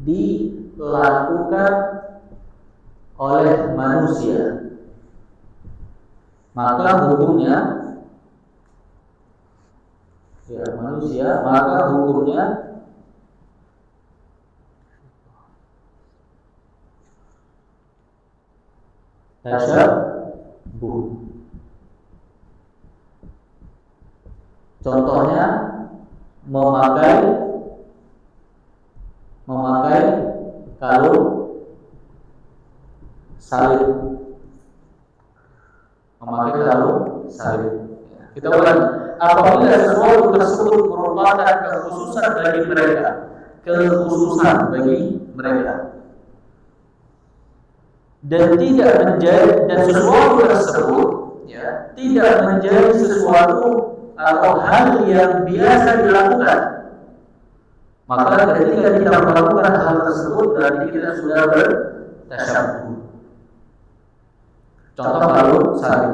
dilakukan oleh manusia, maka hukumnya, ya, manusia, maka hukumnya tasyabbuh. Contohnya memakai kalung salib. Memakai kalung salib. Kita ulangi, apabila sesuatu tersebut merupakan kekhususan bagi mereka, dan tidak menjadi, dan sesuatu tersebut tidak menjadi sesuatu atau hal yang biasa dilakukan, maka ketika kita melakukan hal tersebut berarti kita sudah bertasyabbuh. Contoh kalung salib.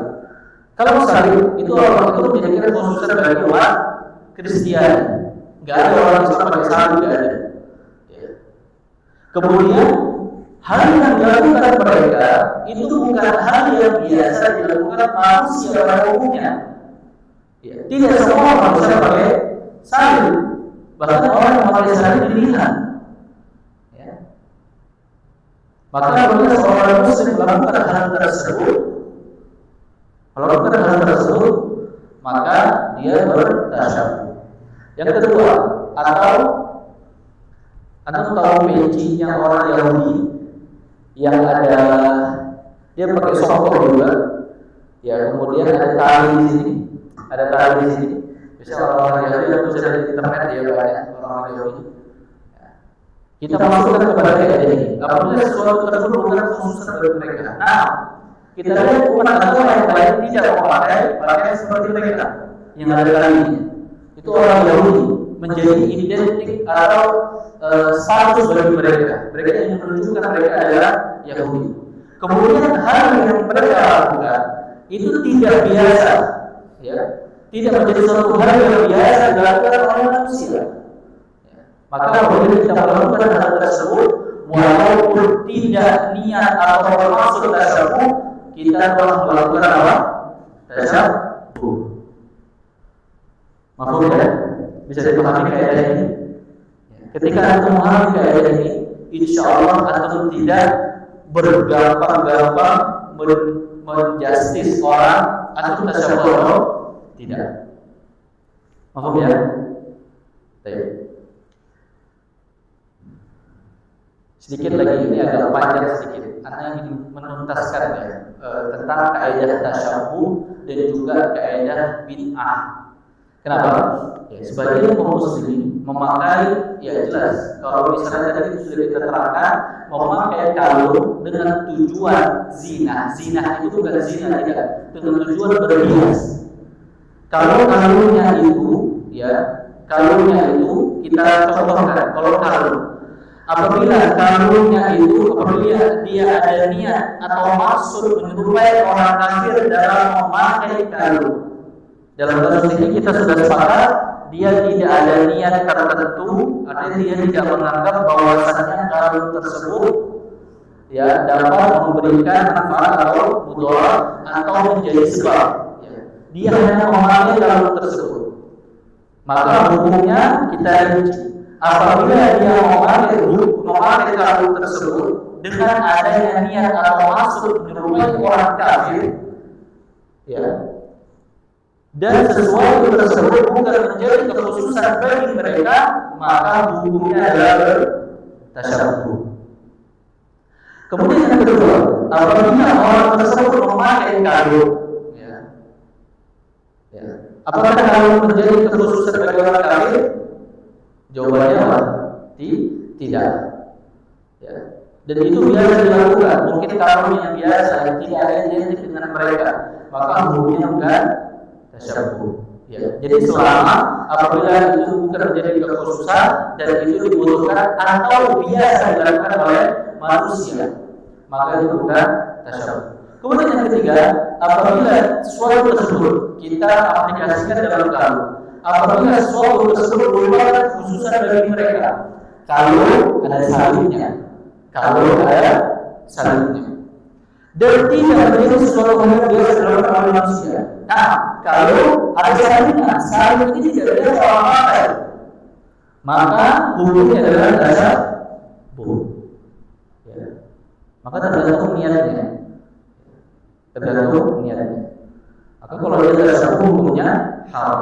Kalau salib itu orang itu menjadikan khususan bagi umat Kristiani. Nggak ada orang Islam pakai salib, nggak ada. Kemudian hal yang dilakukan mereka itu bukan hal yang biasa dilakukan manusia pada umumnya. Tidak semua manusia pakai salib. Bahkan orang yang pakai salib dilihat. Maka apabila seorang muslim melakukan hal tersebut, maka dia bertasyabbuh. Yang kedua, atau tahu pencinya orang Yahudi yang ada dia pakai songkok juga, kemudian ada tali di sini, Biasanya orang Yahudi yang bisa di internet banyak orang Yahudi. Kita masukkan kepada ayat ini. Apabila sesuatu tersebut bukan khusus bagi mereka. Nah, kita lihat umat agama yang lain tidak pakai seperti mereka yang ada talinya. Itu orang Yahudi menjadi identik atau status bagi mereka. Mereka ingin menunjukkan mereka adalah Yahudi. Kemudian hal yang mereka lakukan itu tidak biasa, tidak menjadi suatu hal yang biasa dilakukan oleh manusia. Maka apabila kita melakukan hal tersebut, walaupun tidak niat atau bermaksud tasyabbuh, kita telah melakukan apa? Tasyabbuh. Mafhum ya? Bisa dipahami kaidah ini? Ketika antum memahami kaidah ini, insya Allah antum tidak bergampang-gampang menjustis orang antum tasyabbuh atau tidak. Mafhum ya? Baik. Sedikit lagi, ini agak panjang sedikit. Karena ingin menuntaskan tentang kaidah tasyabbuh dan juga kaidah bid'ah. Kenapa? Sebagian kaum muslimin memakai, jelas. Kalau misalnya tadi sudah kita terangkan, memakai kalung dengan tujuan zina. Zina itu bukan zina, tidak. Dengan tujuan berhias. Kalau kalungnya itu, kita contohkan. Kalau kalung, apabila dia ada niat atau maksud menyerupai orang kafir dalam memakai kalung. Dalam kasus ini kita sudah sepakat dia tidak ada niat tertentu, artinya dia tidak menganggap bahwasannya kalung tersebut dapat memberikan manfaat atau mudarat atau menjadi sebab. Dia hanya memakai kalung tersebut. Maka hukumnya kita rinci. Apabila dia memakai kalung tersebut dengan adanya niat atau maksud menyerupai orang kafir, dan sesuatu tersebut bukan menjadi kekhususan bagi mereka, maka hukumnya adalah tasyabbuh. Kemudian yang kedua, apabila orang tersebut memakai kalung, apakah kalung menjadi kekhususan bagi orang kafir? Jawabannya apa? Tidak. Dan itu biasa dilakukan. Mungkin kalung yang biasa yang tidak ada identik dengan mereka, maka hukumnya bukan tasyabbuh. Jadi selama apabila itu bukan menjadi kekhususan dan itu dibutuhkan atau biasa dilakukan oleh manusia, maka itu bukan tasyabbuh. Kemudian yang ketiga, apabila sesuatu tersebut kita aplikasikan dalam kalung, apabila sesuatu tersebut merupakan khususan bagi mereka, kalau ada salibnya, dan tidak menjadi sesuatu yang biasa dilakukan oleh manusia. Nah, kalau ada salib ini tidak biasa orang pakai, maka hukumnya adalah tasyabbuh. Maka tergantung niatnya. Maka kalau dia tasyabbuh hukumnya haram.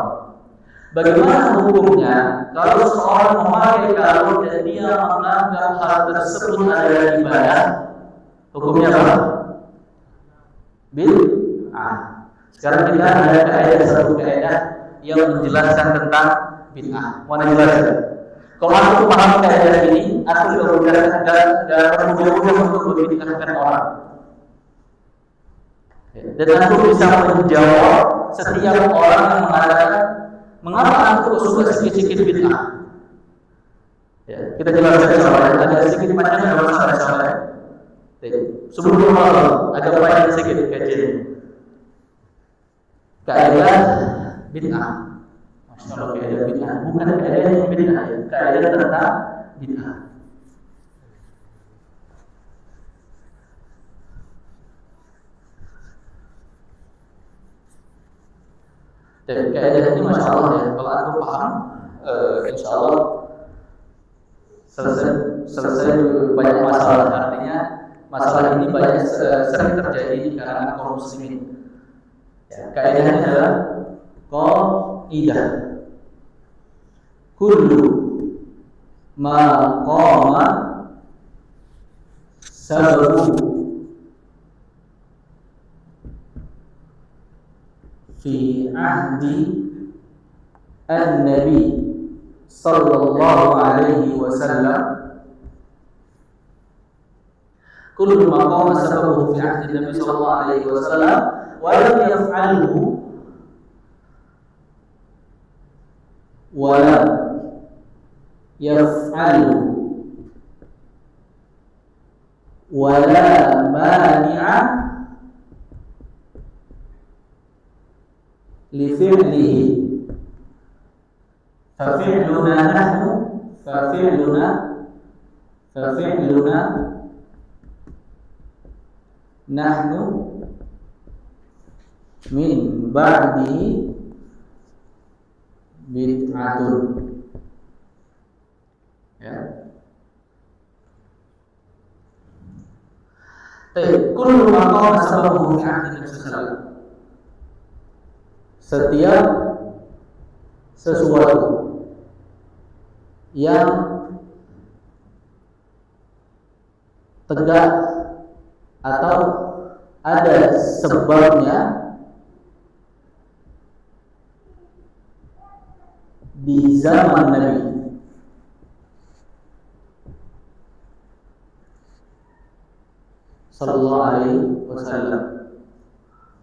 Bagaimana hukumnya kalau seorang memakai kalung dan dia menganggap hal tersebut adalah ibadah? Hukumnya apa? bid'ah. Sekarang kita ada satu kaidah yang menjelaskan tentang bid'ah. Mau dijelaskan? Kalau aku paham kaidah ini, aku juga mudah untuk membid'ahkan orang. Dan aku bisa menjawab setiap orang yang mengatakan mengapa aku suka sedikit bid'ah. Ya, kita jelaskan soalnya ada sedikit macam dalam masalah soalnya. Sebelum malam agak banyak sedikit kajian. Kaidah bid'ah. Kalau kaidah bid'ah bukan kaidah yang bid'ah, ya. Kaidah tentang bid'ah. Dan kaidah ini masya Allah ya, kalau aku paham, insya Allah selesai banyak masalah. Artinya masalah ini banyak sering terjadi di kalangan kaum muslimin. Ya, kaidahnya adalah qaidah kullu ma qama sababu fi ahdi an-nabi sallallahu alaihi wasallam kullu ma qama sababuhu fi ahdi an-nabi sallallahu alaihi wasallam wa lam yaf'alhu wala mani'a li fi'lihi fafi'luna nahnu min ba'dihi bid'atun. Ya. Kullu ma qama sababuhu fi ahdi Nabi sallallahu alaihi wasallam. Setiap sesuatu yang tegak atau ada sebabnya di zaman Nabi sallallahu alaihi wasallam,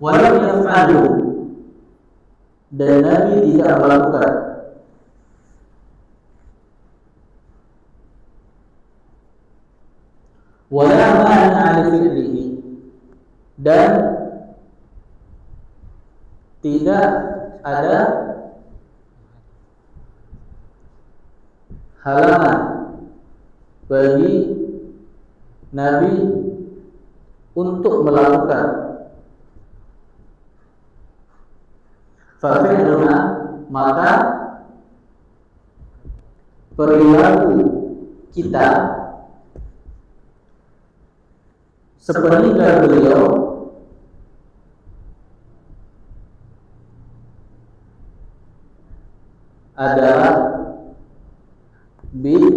walam yaf'alu, dan Nabi tidak melakukan, wala mani'a li fi'lihi, dan tidak ada halangan bagi Nabi untuk melakukan. Fafi'luna, maka perilaku kita sepeninggal beliau adalah bid'ah.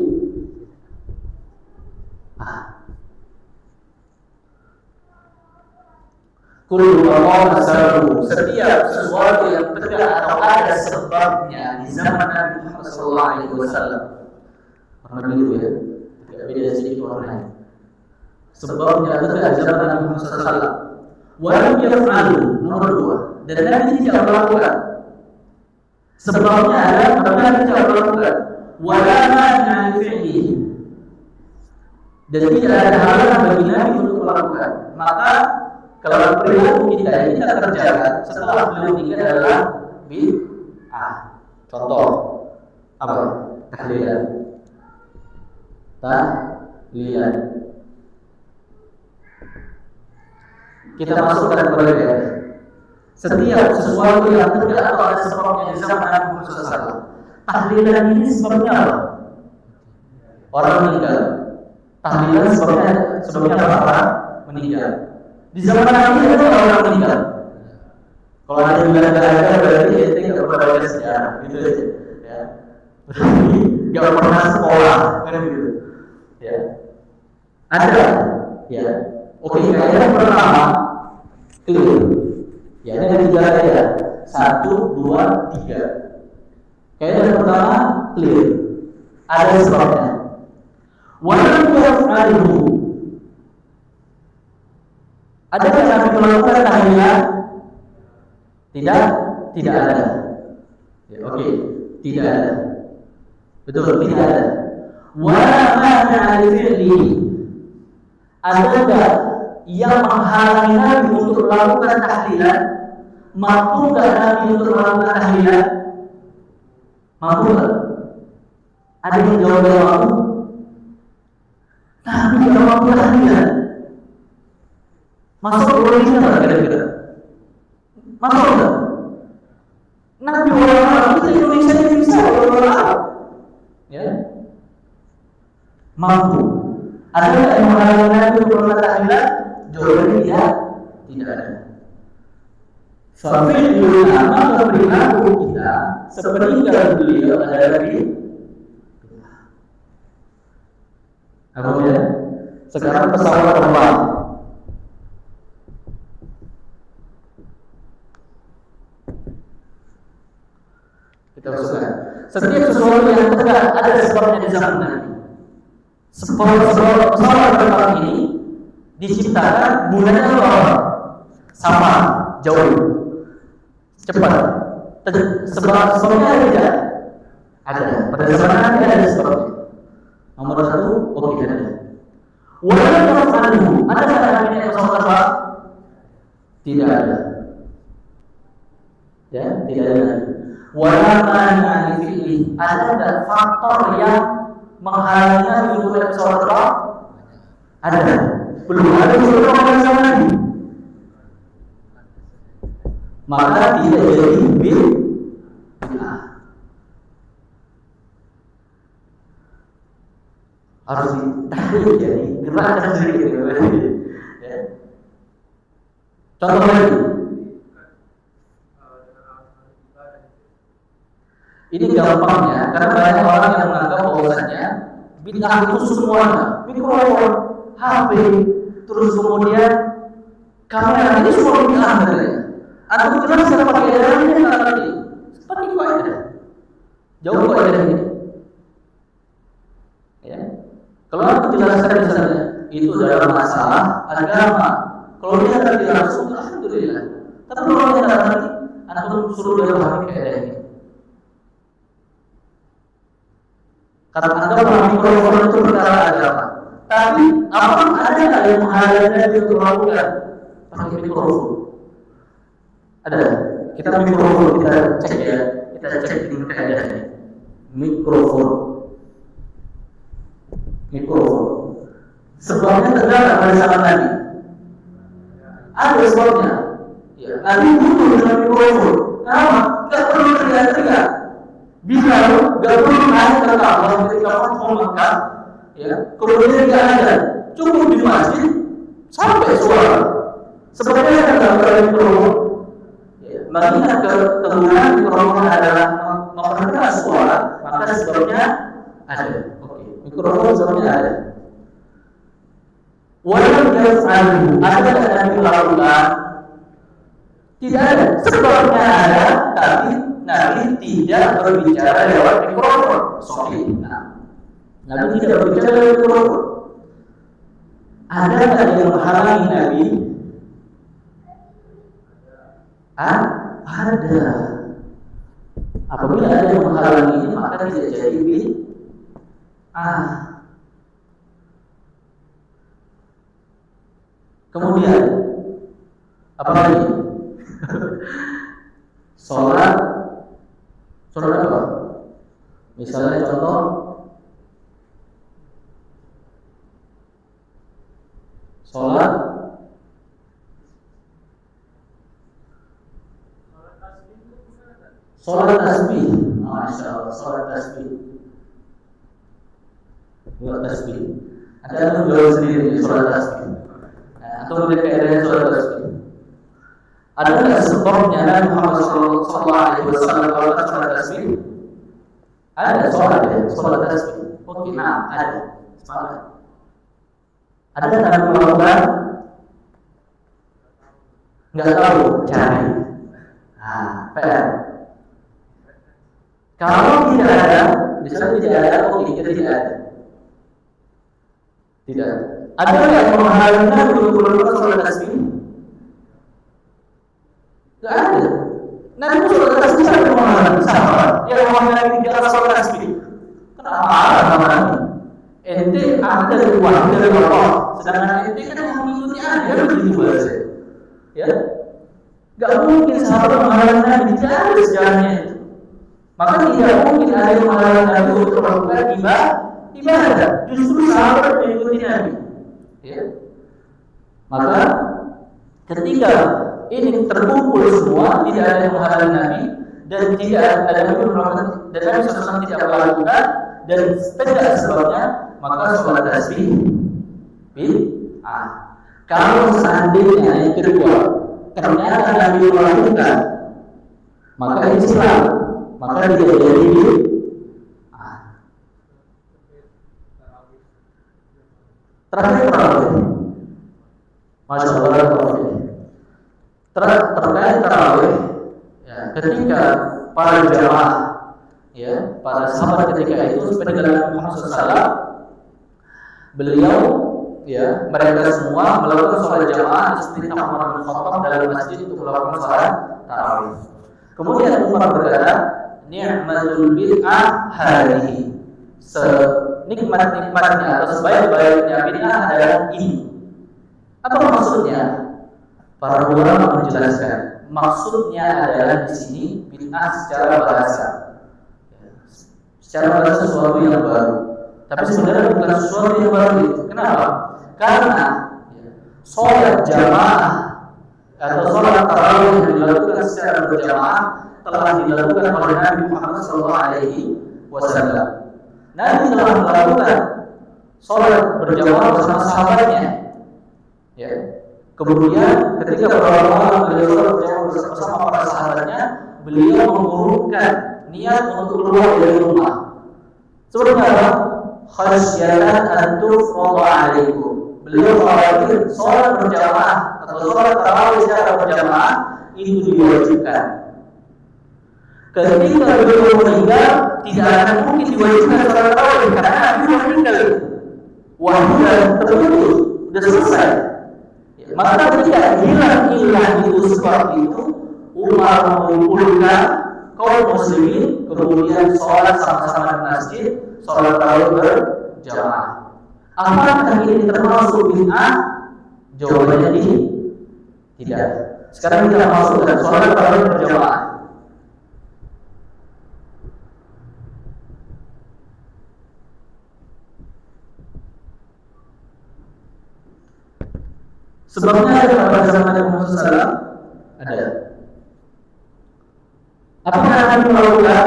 Kullu ma sababu, setiap sesuatu yang tegak atau ada sebabnya di zaman Nabi Muhammad sallallahu alaihi wasallam. Warna biru ya, tidak beda sedikit warnanya. Sebabnya tegak di zaman Nabi Muhammad sallallahu alaihi wasallam. Walam yaf'alu, nomor 2, dan Nabi tidak melakukan. Sebabnya adalah Nabi tidak melakukan. Wala mani'a li fi'lihi, dan tidak ada halangan bagi Nabi untuk melakukan. Maka kalau perilaku kita ini tidak terjaga setelah beliau meninggal adalah bid'ah. Contoh apa? Tahlilan. Kita masukkan kepada dia. Setiap sesuatu yang tegak atau ada sebabnya di zaman Nabi Muhammad SAW. Tahlilan ini sebabnya apa? Orang meninggal. Tahlilan sebabnya apa? Orang meninggal. Di zaman Nabi ada orang meninggal. Kalau ada yang bilang ada berarti dia tidak pernah baca sejarah, gitu aja. Ya. Berarti nggak pernah sekolah, kan gitu. Ya. Ada, ya. Oke, yang pertama clear. Ya, ini ada 3 kaidah. 1, 2, 3. Kaidah pertama clear. Ada sebabnya. Walam yaf'alhu. Adakah Nabi melakukan tahlilan? Tidak ada. Ya, oke, tidak ada. Betul, tidak ada. Wala mana al-fi'li. Adakah yang menghalangi Nabi untuk melakukan tahlilan? Mampu enggak Nabi untuk melakukan tahlilan? Mampu enggak? Ada yang jawab mampu? Nabi tidak mampu tahlilan. Masuk Indonesia enggak kira-kira? Masuk enggak? Nabi orang kita Indonesia ini bisa orang. Ya. Mampu. Ada yang menghalangi Nabi untuk melakukan tahlilan? Jawabannya tidak ada. Fa'ilul maka perilaku kita sepeninggal beliau adalah di apa ya? Sekarang pesawat terbang. Kita usulkan. Setiap sesuatu yang tegak ada sebabnya di zaman Nabi. Pesawat terbang ini diciptakan mulanya apa? Sama, jauh, cepat. Sebabnya ada tidak? Ada. Pada zaman Nabi ada sebabnya. Nomor 1, oke ada. Walau yaf'alhu, adakah Nabi naik pesawat terbang? Tidak ada. Ya, tidak ada. Walau mana fi'li, ada enggak faktor yang menghalangi Nabi untuk naik pesawat terbang? Ada. Belum ada sesuatu pada zaman Nabi. Maka tidak jadi bid'ah. Harus ditarik jadi gerakkan sedikit. Ya. Contoh lagi. Ini gampangnya karena banyak orang yang menganggap bahwasannya bid'ah itu semuanya, mikrofon, HP, terus kemudian kamera, ini semua bid'ah katanya. Atau jelas saya pakai edarnya nggak ngerti. Pakai kaidah. Jauh kaidah ini. Ya. Kalau aku jelaskan misalnya itu adalah masalah agama. Kalau dia ngerti langsung, alhamdulillah. Tapi kalau dia nggak ngerti, antum suruh dia pakai kaidah ini. Kata anggaplah mikrofon itu perkara agama. Tapi apakah ada nggak yang menghalangi dia untuk melakukan pakai mikrofon? Ada. Kita mikrofon kita cek ya. Kita cek dulu keadaannya. Mikrofon. Sebabnya terdapat pada zaman Nabi. Ada sebabnya. Ya. Nabi butuh dengan mikrofon. Kenapa? Tidak perlu teriak-teriak. Bila tidak perlu naik ke Ka'bah ketika Fathu Makkah, ya. Kemudian tidak ada. Cukup di masjid sampai suara. Sebabnya dalam mikrofon. Mengingat kegunaan mikrofon adalah memperkeras suara, maka sebabnya ada. Oke, mikrofon sebabnya ada. Walau yaf'alhu, ada Nabi melakukan? Tidak ada. Sebabnya ada, tapi Nabi tidak berbicara lewat mikrofon. Sorry, Nabi tidak berbicara lewat mikrofon. Ada yang menghalangi Nabi? Ada. Apabila ada yang menghalangi ini, maka tidak jadi bid'ah. Kemudian apa lagi? Sholat apa? Misalnya contoh sholat tasbih. Masya Allah, sholat tasbih. Buat tasbih. Ada yang menjual sendiri sholat tasbih. Atau melihat keadaan sholat tasbih. Ada nggak sebabnya Nabi Muhammad SAW kalau sholat tasbih? Ada sholat tasbih. Oke, nah ada. Semangat. Ada Nabi melakukan? nggak tahu, cari. Nah, PR. Kalau tidak ada, misalnya tidak ada, oke, kita tidak ada. Tidak. Ada yang menghalangi Nabi untuk melakukan sholat tasbih? Tidak ada. Nabi sholat tasbih siapa yang menghalangi? Sama. Yang menghalangi di atas sholat tasbih. Kenapa marah sama Nabi? Ente ada dari wahyu dari Allah, sedangkan ente kan yang mengikuti Anda begitu bahasa. Ya, nggak mungkin sahabat menghalangi Nabi, tidak ada sejarahnya itu. Maka tidak mungkin ada yang menghalangi Nabi untuk melakukan ibadah. Justru sahabat mengikuti Nabi. Ya. Maka ketika ini terkumpul semua, tidak ada yang menghalangi Nabi dan tidak ada yang melakukan dan Nabi SAW tidak melakukan dan tegak sebabnya, maka sholat tasbih bid'ah. Kalau seandainya yang kedua ternyata Nabi melakukan, maka Islam, maka dia jadi bid'ah. Terakhir tarawih. Masya Allah, terkait tarawih, ya, ketika para jamaah, ya, para sahabat ketika itu peninggalan Muhammad SAW, beliau, ya, mereka semua melakukan sholat jamaah seperti Umar bin Khattab dalam masjid untuk melakukan sholat tarawih. Kemudian Umar berkata, ni'matul bid'ah hadhihi, senikmat-nikmatnya atau sebaik-baiknya bid'ah adalah ini. Apa maksudnya? Para ulama menjelaskan, maksudnya adalah di sini bid'ah secara bahasa. Secara bahasa sesuatu yang baru. Tapi sebenarnya bukan sesuatu yang baru itu. Kenapa? Karena sholat jamaah atau sholat tarawih yang dilakukan secara berjamaah telah dilakukan oleh Nabi Muhammad SAW. Nabi telah melakukan sholat berjamaah bersama sahabatnya. Ya. Kemudian ketika para ulama beliau sholat berjamaah bersama para sahabatnya, beliau mengurungkan niat untuk keluar dari rumah. Sebenarnya apa? Khasyatan an tufrada alaikum. Beliau khawatir sholat berjamaah atau sholat tarawih secara berjamaah itu diwajibkan. Ketika beliau meninggal, tidak akan mungkin diwajibkan sholat tarawih karena Nabi meninggal. Wahyu terputus, sudah selesai. Maka ketika hilang itu sebab itu, Umar mengumpulkan kaum muslimin, kemudian sholat sama-sama di masjid, sholat tarawih berjamaah. Apakah ini termasuk bid'ah? Jawabannya tidak. Sekarang kita masuk dalam sholat tarawih berjamaah. Sebabnya ada pada zaman Nabi Muhammad SAW ada. Apakah Nabi melakukan?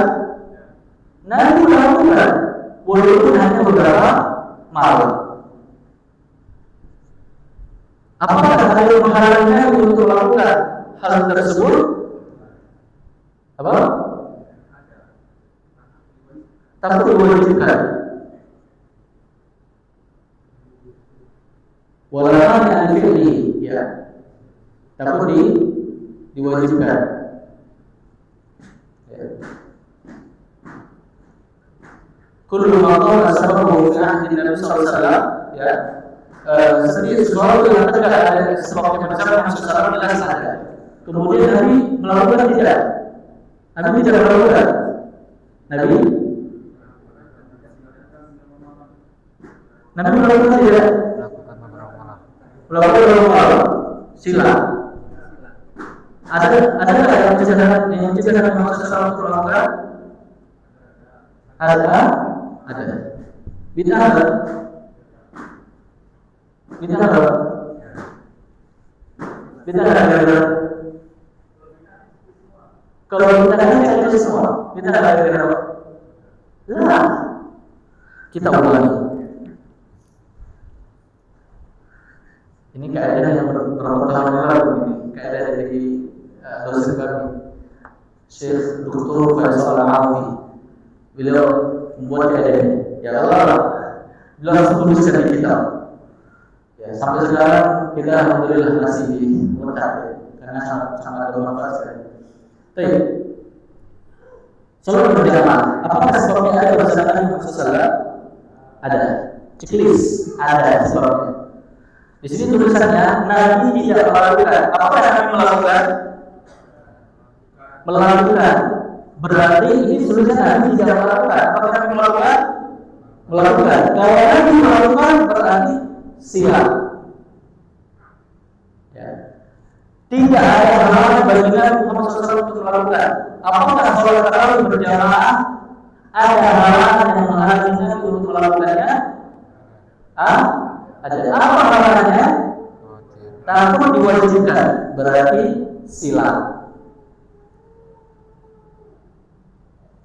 Nabi melakukan, walaupun hanya beberapa malam. Apakah ada yang menghalangi Nabi untuk melakukan hal tersebut? Apa? Takut diwajibkan. Walaupun yang fi'li, ya, takut diwajibkan. Ya. Kullu ma qala sababu fi ahdi Nabi sallallahu alaihi wasallam, ya. Setiap sesuatu yang tegak ada sebabnya pada zaman Nabi sallallahu alaihi wasallam jelas ada. Kemudian Nabi melakukan tidak? Nabi tidak melakukan. Nabi melakukan tidak? Melakukan beberapa malam. Sila. Ada yang mencegah Muhammad SAW untuk melakukan? Ada. Bid'ah ada. Bid'ah ada. Bid'ah ada. Kalau bid'ah ada itu semua. Bid'ah ada apa? Lah. Kita ulangi. Ini keadaan yang berapa tahun lalu ini, keadaan dari dosen kami, Syekh Dr. Faisal Al-Afi. Beliau membuat keadaan, ya Allah, beliau harus tuliskan di kitab. Ya, sampai sekarang kita alhamdulillah masih lengkap, ya. karena sangat bermanfaat sekali. Baik. Sholat berjamaah, apakah sebabnya ada bersama Nabi Muhammad SAW? Ada. Checklist ada sebabnya. Di sini tulisannya Nabi tidak melakukan. Apakah Nabi melakukan? Melakukan. Berarti ini tulisan Nabi tidak melakukan. Apakah Nabi melakukan? Melakukan. Kalau Nabi melakukan berarti silap. Ya. Tidak ada halangan bagi Nabi Muhammad SAW untuk melakukan. Apakah sholat tarawih berjamaah ada halangan yang menghalangi Nabi untuk melakukannya? Ada. Apa halangannya? Takut diwajibkan, berarti silap.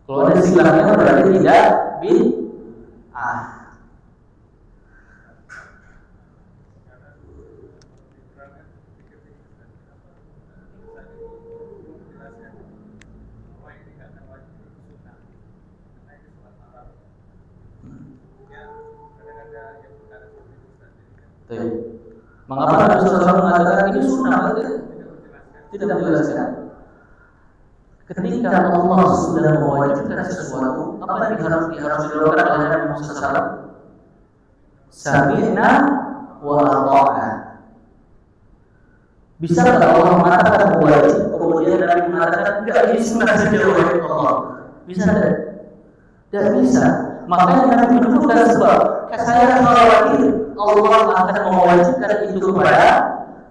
Kalau ada silapnya berarti tidak bid'ah. Mengapa Nabi SAW mengatakan ini sunnah? Tidak menjelaskan. Ketika Allah sudah mewajibkan sesuatu, apa yang harus dilakukan oleh Nabi Muhammad SAW? Sami'na wa ata'na. Bisa Allah mengatakan wajib, kemudian Nabi mengatakan tidak, ini sunnah saja oleh Allah? Bisa tidak? Tidak bisa. Makanya Nabi menentukan sebab. Saya khawatir Allah akan mewajibkan itu kepada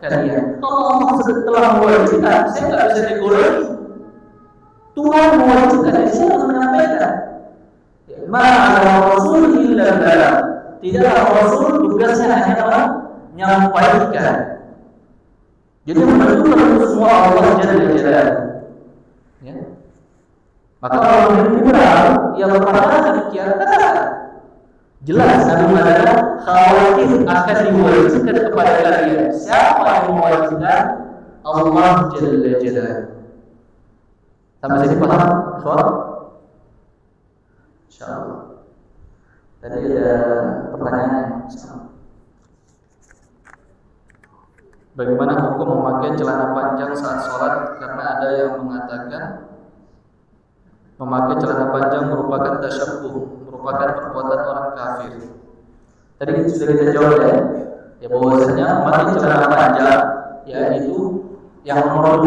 kalian. Kalau Allah setelah mewajibkan, saya tidak bisa digolongi. Tuhan mewajibkan, saya harus menyampaikan. Ma'ala Rasul illa balagh. Tidaklah Rasul tugasnya hanya menyampaikan. Jadi menentukan itu semua Allah Jalla Jalaluhu. Ya. Maka kalau liberal yang berkata demikian, katakan jelas Nabi mengatakan khawatir akan diwajibkan kepada kalian. Siapa yang mewajibkan? Allah Jalla Jalaluhu. Sampai sini paham? Soal? Insyaallah. Tadi ada pertanyaan. Bagaimana hukum memakai celana panjang saat sholat? Karena ada yang mengatakan memakai celana panjang merupakan tasyabbuh, merupakan perbuatan orang kafir. Tadi sudah kita jawab ya bahwasanya memakai celana panjang yaitu yang nomor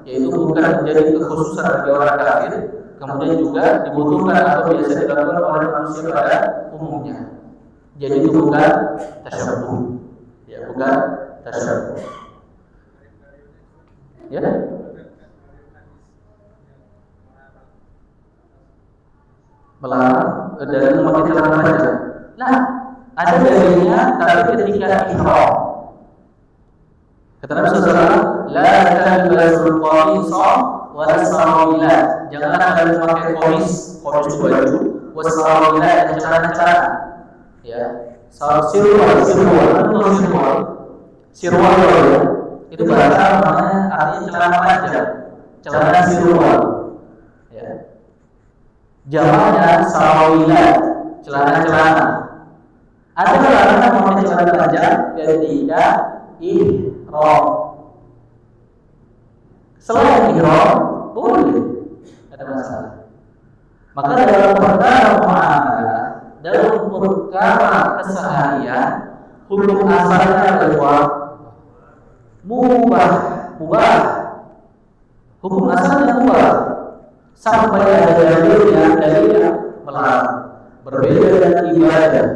2, yaitu bukan menjadi kekhususan bagi orang kafir, kemudian juga dibutuhkan atau biasa dilakukan oleh manusia pada umumnya. Jadi itu bukan tasyabbuh, ya bukan tasyabbuh. Ya. Melarang dari memakai celana panjang. Nah, ada dalilnya tapi ketika ihram. Kata Nabi SAW, la talbasul qamisa wa as-sarawilat. Janganlah kalian memakai qamis itu baju, was-sarawilat dan celana-celana. Ya, sirwal ya. Itu bahasa namanya artinya celana panjang, celana sirwal. Ya. Jamaknya sarawilat, celana-celana. Ada larangan memakai celana panjang ketika ihram. Selain ihram boleh, ada masalah. Maka dalam perkara muamalah, dalam perkara keseharian, hukum asalnya adalah mubah. Hukum asalnya mubah. Sampai ada dalil yang melarang. Berbeda dengan ibadah.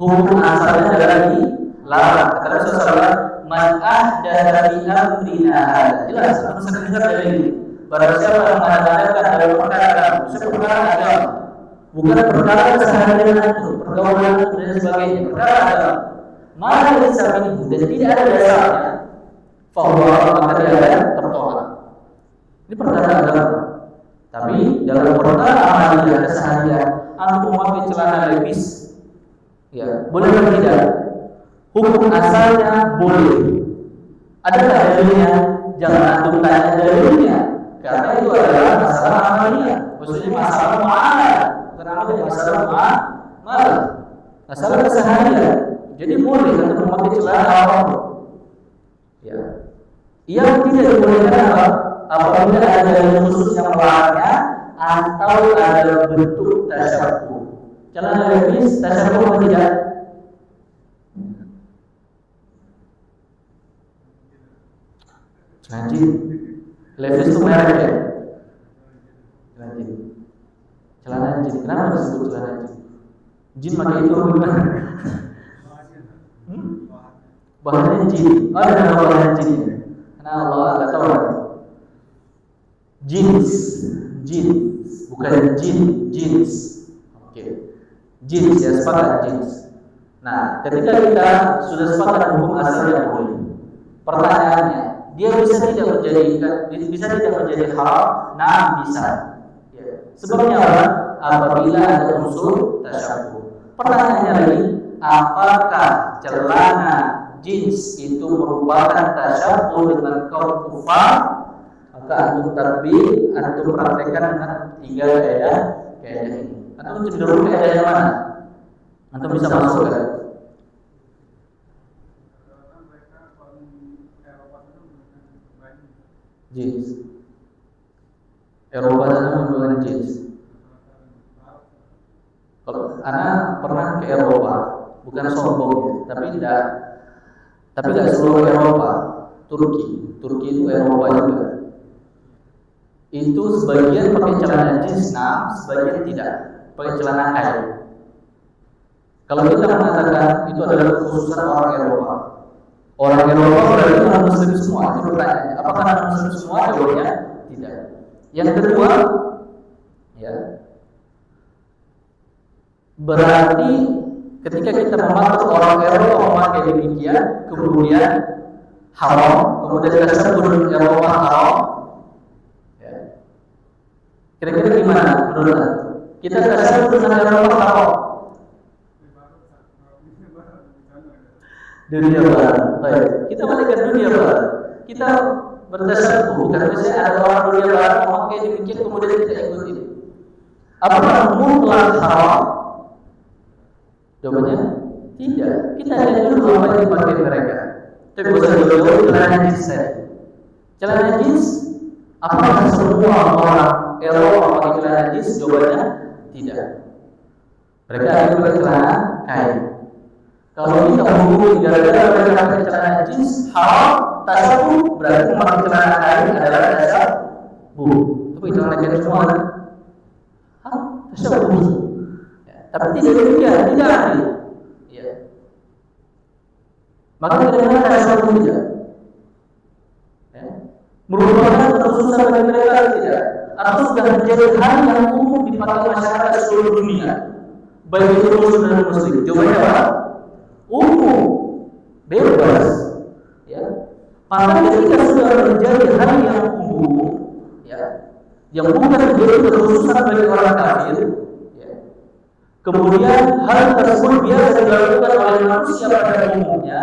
Hukum asalnya adalah dilarang. Kata Rasulullah, man ahdatsa fi amrina hadzal. Jelas, kita bisa dengar dari ini. Barang siapa yang mengadakan dalam perkara agama, bukan perkara keseharian itu, pergaulan itu dan sebagainya, perkara agama, mana bisa minhu dan tidak ada dasarnya, fahuwa maka dia ada tertolak. Ini perkara agama. Tapi dalam perkara amalia keseharian, antum memakai celana levis, ya boleh atau tidak? Hukum asalnya boleh. Adakah dalilnya? Jangan antum tanya dalilnya, karena itu adalah masalah amalia, maksudnya masalah muamalah, bukan amalia, masalah muamalah, masalah keseharian. Jadi boleh antum memakai celana apapun. Ya, Yang tidak dibolehkan apa? Apabila ada dalil khusus yang melarangnya atau ada bentuk tasyabuh. Celana levis tasyabuh atau tidak? Celana jin. Levis itu merek ya? Celana jin. Celana jin. Kenapa disebut celana jin? Jin pakai itu gimana? Bahannya jin. Oh, ada bahan jin. Karena Allah nggak tahu kan? Jins, bukan jins. Oke, jins ya, sepakat jins. Nah, ketika kita sudah sepakat hukum asal yang boleh, pertanyaannya, dia bisa tidak menjadi halal? Nah, bisa. Ya. Sebabnya apa? Apabila ada unsur tasyabuh. Pertanyaannya lagi, apakah celana jins itu merupakan tasyabuh dengan kaum kufar? Maka antum tatbik, antum praktekkan dengan 3 kaidah ini. Antum cenderung kaidah yang mana? Antum bisa masuk kan? Jeans. Eropa sana menggunakan jeans. Kalau anak pernah ke Eropa, bukan sombong ya, tapi tidak seluruh Eropa. Turki itu Eropa juga. Itu sebagian pakai celana jeans, sebagian tidak pakai celana kain. Kalau kita mengatakan itu adalah kekhususan orang Eropa berarti non muslim semua. Itu pertanyaannya, apakah non muslim semua? Jawabannya tidak. Yang kedua, ya, berarti ketika kita memakai orang Eropa memakai demikian, kemudian haram, kemudian tersebut Eropa haram. Kira-kira gimana menurut Anda? Kita tersebut dengan Eropa haram. Dunia barat. Baik. Kita balikan dunia barat. Kita bertasyabuh, bukan misalnya ada orang dunia barat memakai demikian kemudian kita ikuti. Apakah mutlak haram? Jawabannya tidak. Kita lihat dulu apa yang dipakai mereka. Tapi bisa jauh celana jeans tadi. Celana jeans, apakah semua orang Eropa pakai celana jeans? Jawabannya tidak. Mereka ada pakai celana kain. Kalau kita menghubungi gara-gara mereka pakai celana jeans haram, tasyabuh, berarti memakai celana kain adalah tasyabuh. Tapi celana kain semua kan? Tasyabuh. Ya, tapi tidak demikian, tidak adil. Ya. Maka kita tasyabuh tidak. Ya. Merupakan kekhususan bagi mereka tidak? Atau sudah menjadi hal yang umum dipakai masyarakat seluruh dunia, baik itu muslim dan muslim? Jawabannya apa? Umum, bebas. Ya. Maka ketika sudah menjadi hal yang umum, ya, yang bukan menjadi kekhususan bagi orang kafir, ya, kemudian hal tersebut biasa dilakukan oleh manusia pada umumnya,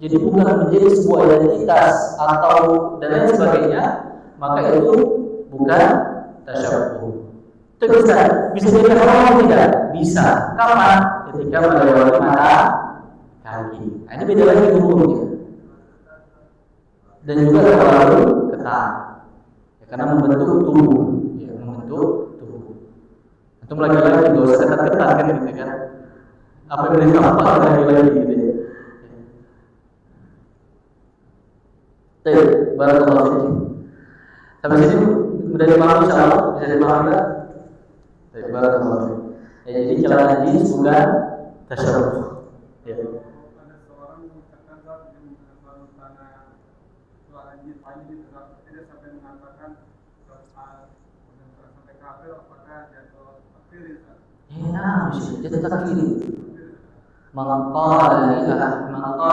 jadi bukan menjadi sebuah identitas atau dan lain sebagainya, maka itu bukan tasyabuh. Itu bisa jadi haram tidak? Bisa. Kapan? Ketika melewati mata kaki. Nah, ini beda lagi hukumnya. Dan juga terlalu ketat. Ya, karena membentuk tubuh. Ya, membentuk tubuh. Itu lagi-lagi nggak usah ketat-ketat kan gitu kan? Apa yang ditampak lagi-lagi gitu ya. Baik, barakallahu fiik. Sampai sini mudah dipahami insyaallah, bisa dipahami enggak? Baik, barakallahu fiik. Ya, jadi celana jeans bukan tasyabuh. Ya. Ada seorang mengucapkan zat yang mengatakan celana jeans tidak sampai mengatakan sampai kafir, apakah jatuh kafir? Nah, jadi takfir. Maqala li akhihi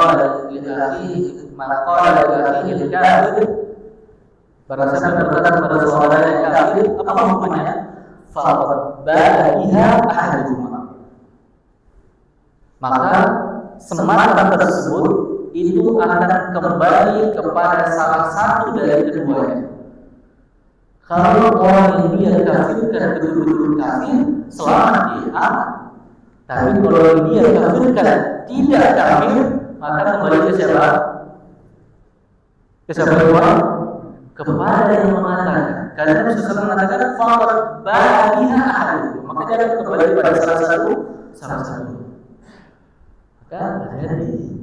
al-kafir. Barang siapa berkata kepada saudaranya kafir, apa hukumannya? Faqad ba'a biha ahaduhuma. Maka semacam tersebut itu akan kembali kepada salah satu dari keduanya. Kalau orang yang dia kafirkan betul-betul kafir, selamat dia aman. Tapi kalau dia kafirkan tidak kafir, maka kembali ke siapa? Kepada yang mengatakan. Karena Nabi SAW mengatakan faqad ba'iha ahad. Maka dia akan kembali pada salah satu. Maka hati-hati.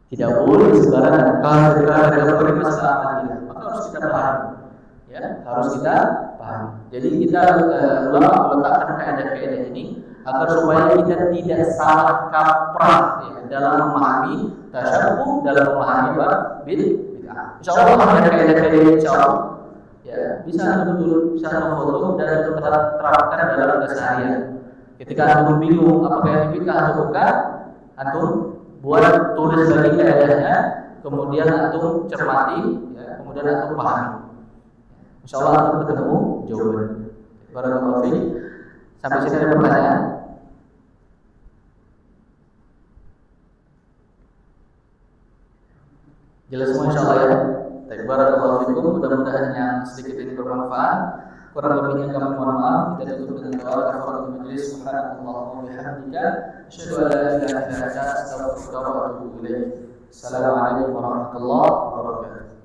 Tidak boleh sembarangan kalau beri masalah akidah. Maka harus kita paham. Ya, harus kita paham. Jadi kita ulama meletakkan kaidah-kaidah ini agar supaya kita tidak salah kaprah ya, dalam memahami tasyabbuh, dalam memahami bid'ah. Insyaallah ada kaidah-kaidah insyaallah ya bisa betul bisa memfoto dan terapkan dalam keseharian. Ketika antum bingung apakah yang bid'ah atau bukan, antum buat tulis lagi kaidahnya, kemudian antum cermati ya, kemudian antum pahami. Insyaallah antum ketemu jawaban. Barakallahu fiik. Sampai sini ada pertanyaan? Jelas semua insyaallah ya. Baik, barakallahu fikum. Mudah-mudahan yang sedikit ini bermanfaat. Kurang lebihnya kami mohon maaf. Kita tutup dengan doa kafaratul majelis. Subhanallah wa bihamdika asyhadu an la ilaha illa anta astaghfiruka wa atubu ilaik. Assalamualaikum warahmatullahi wabarakatuh.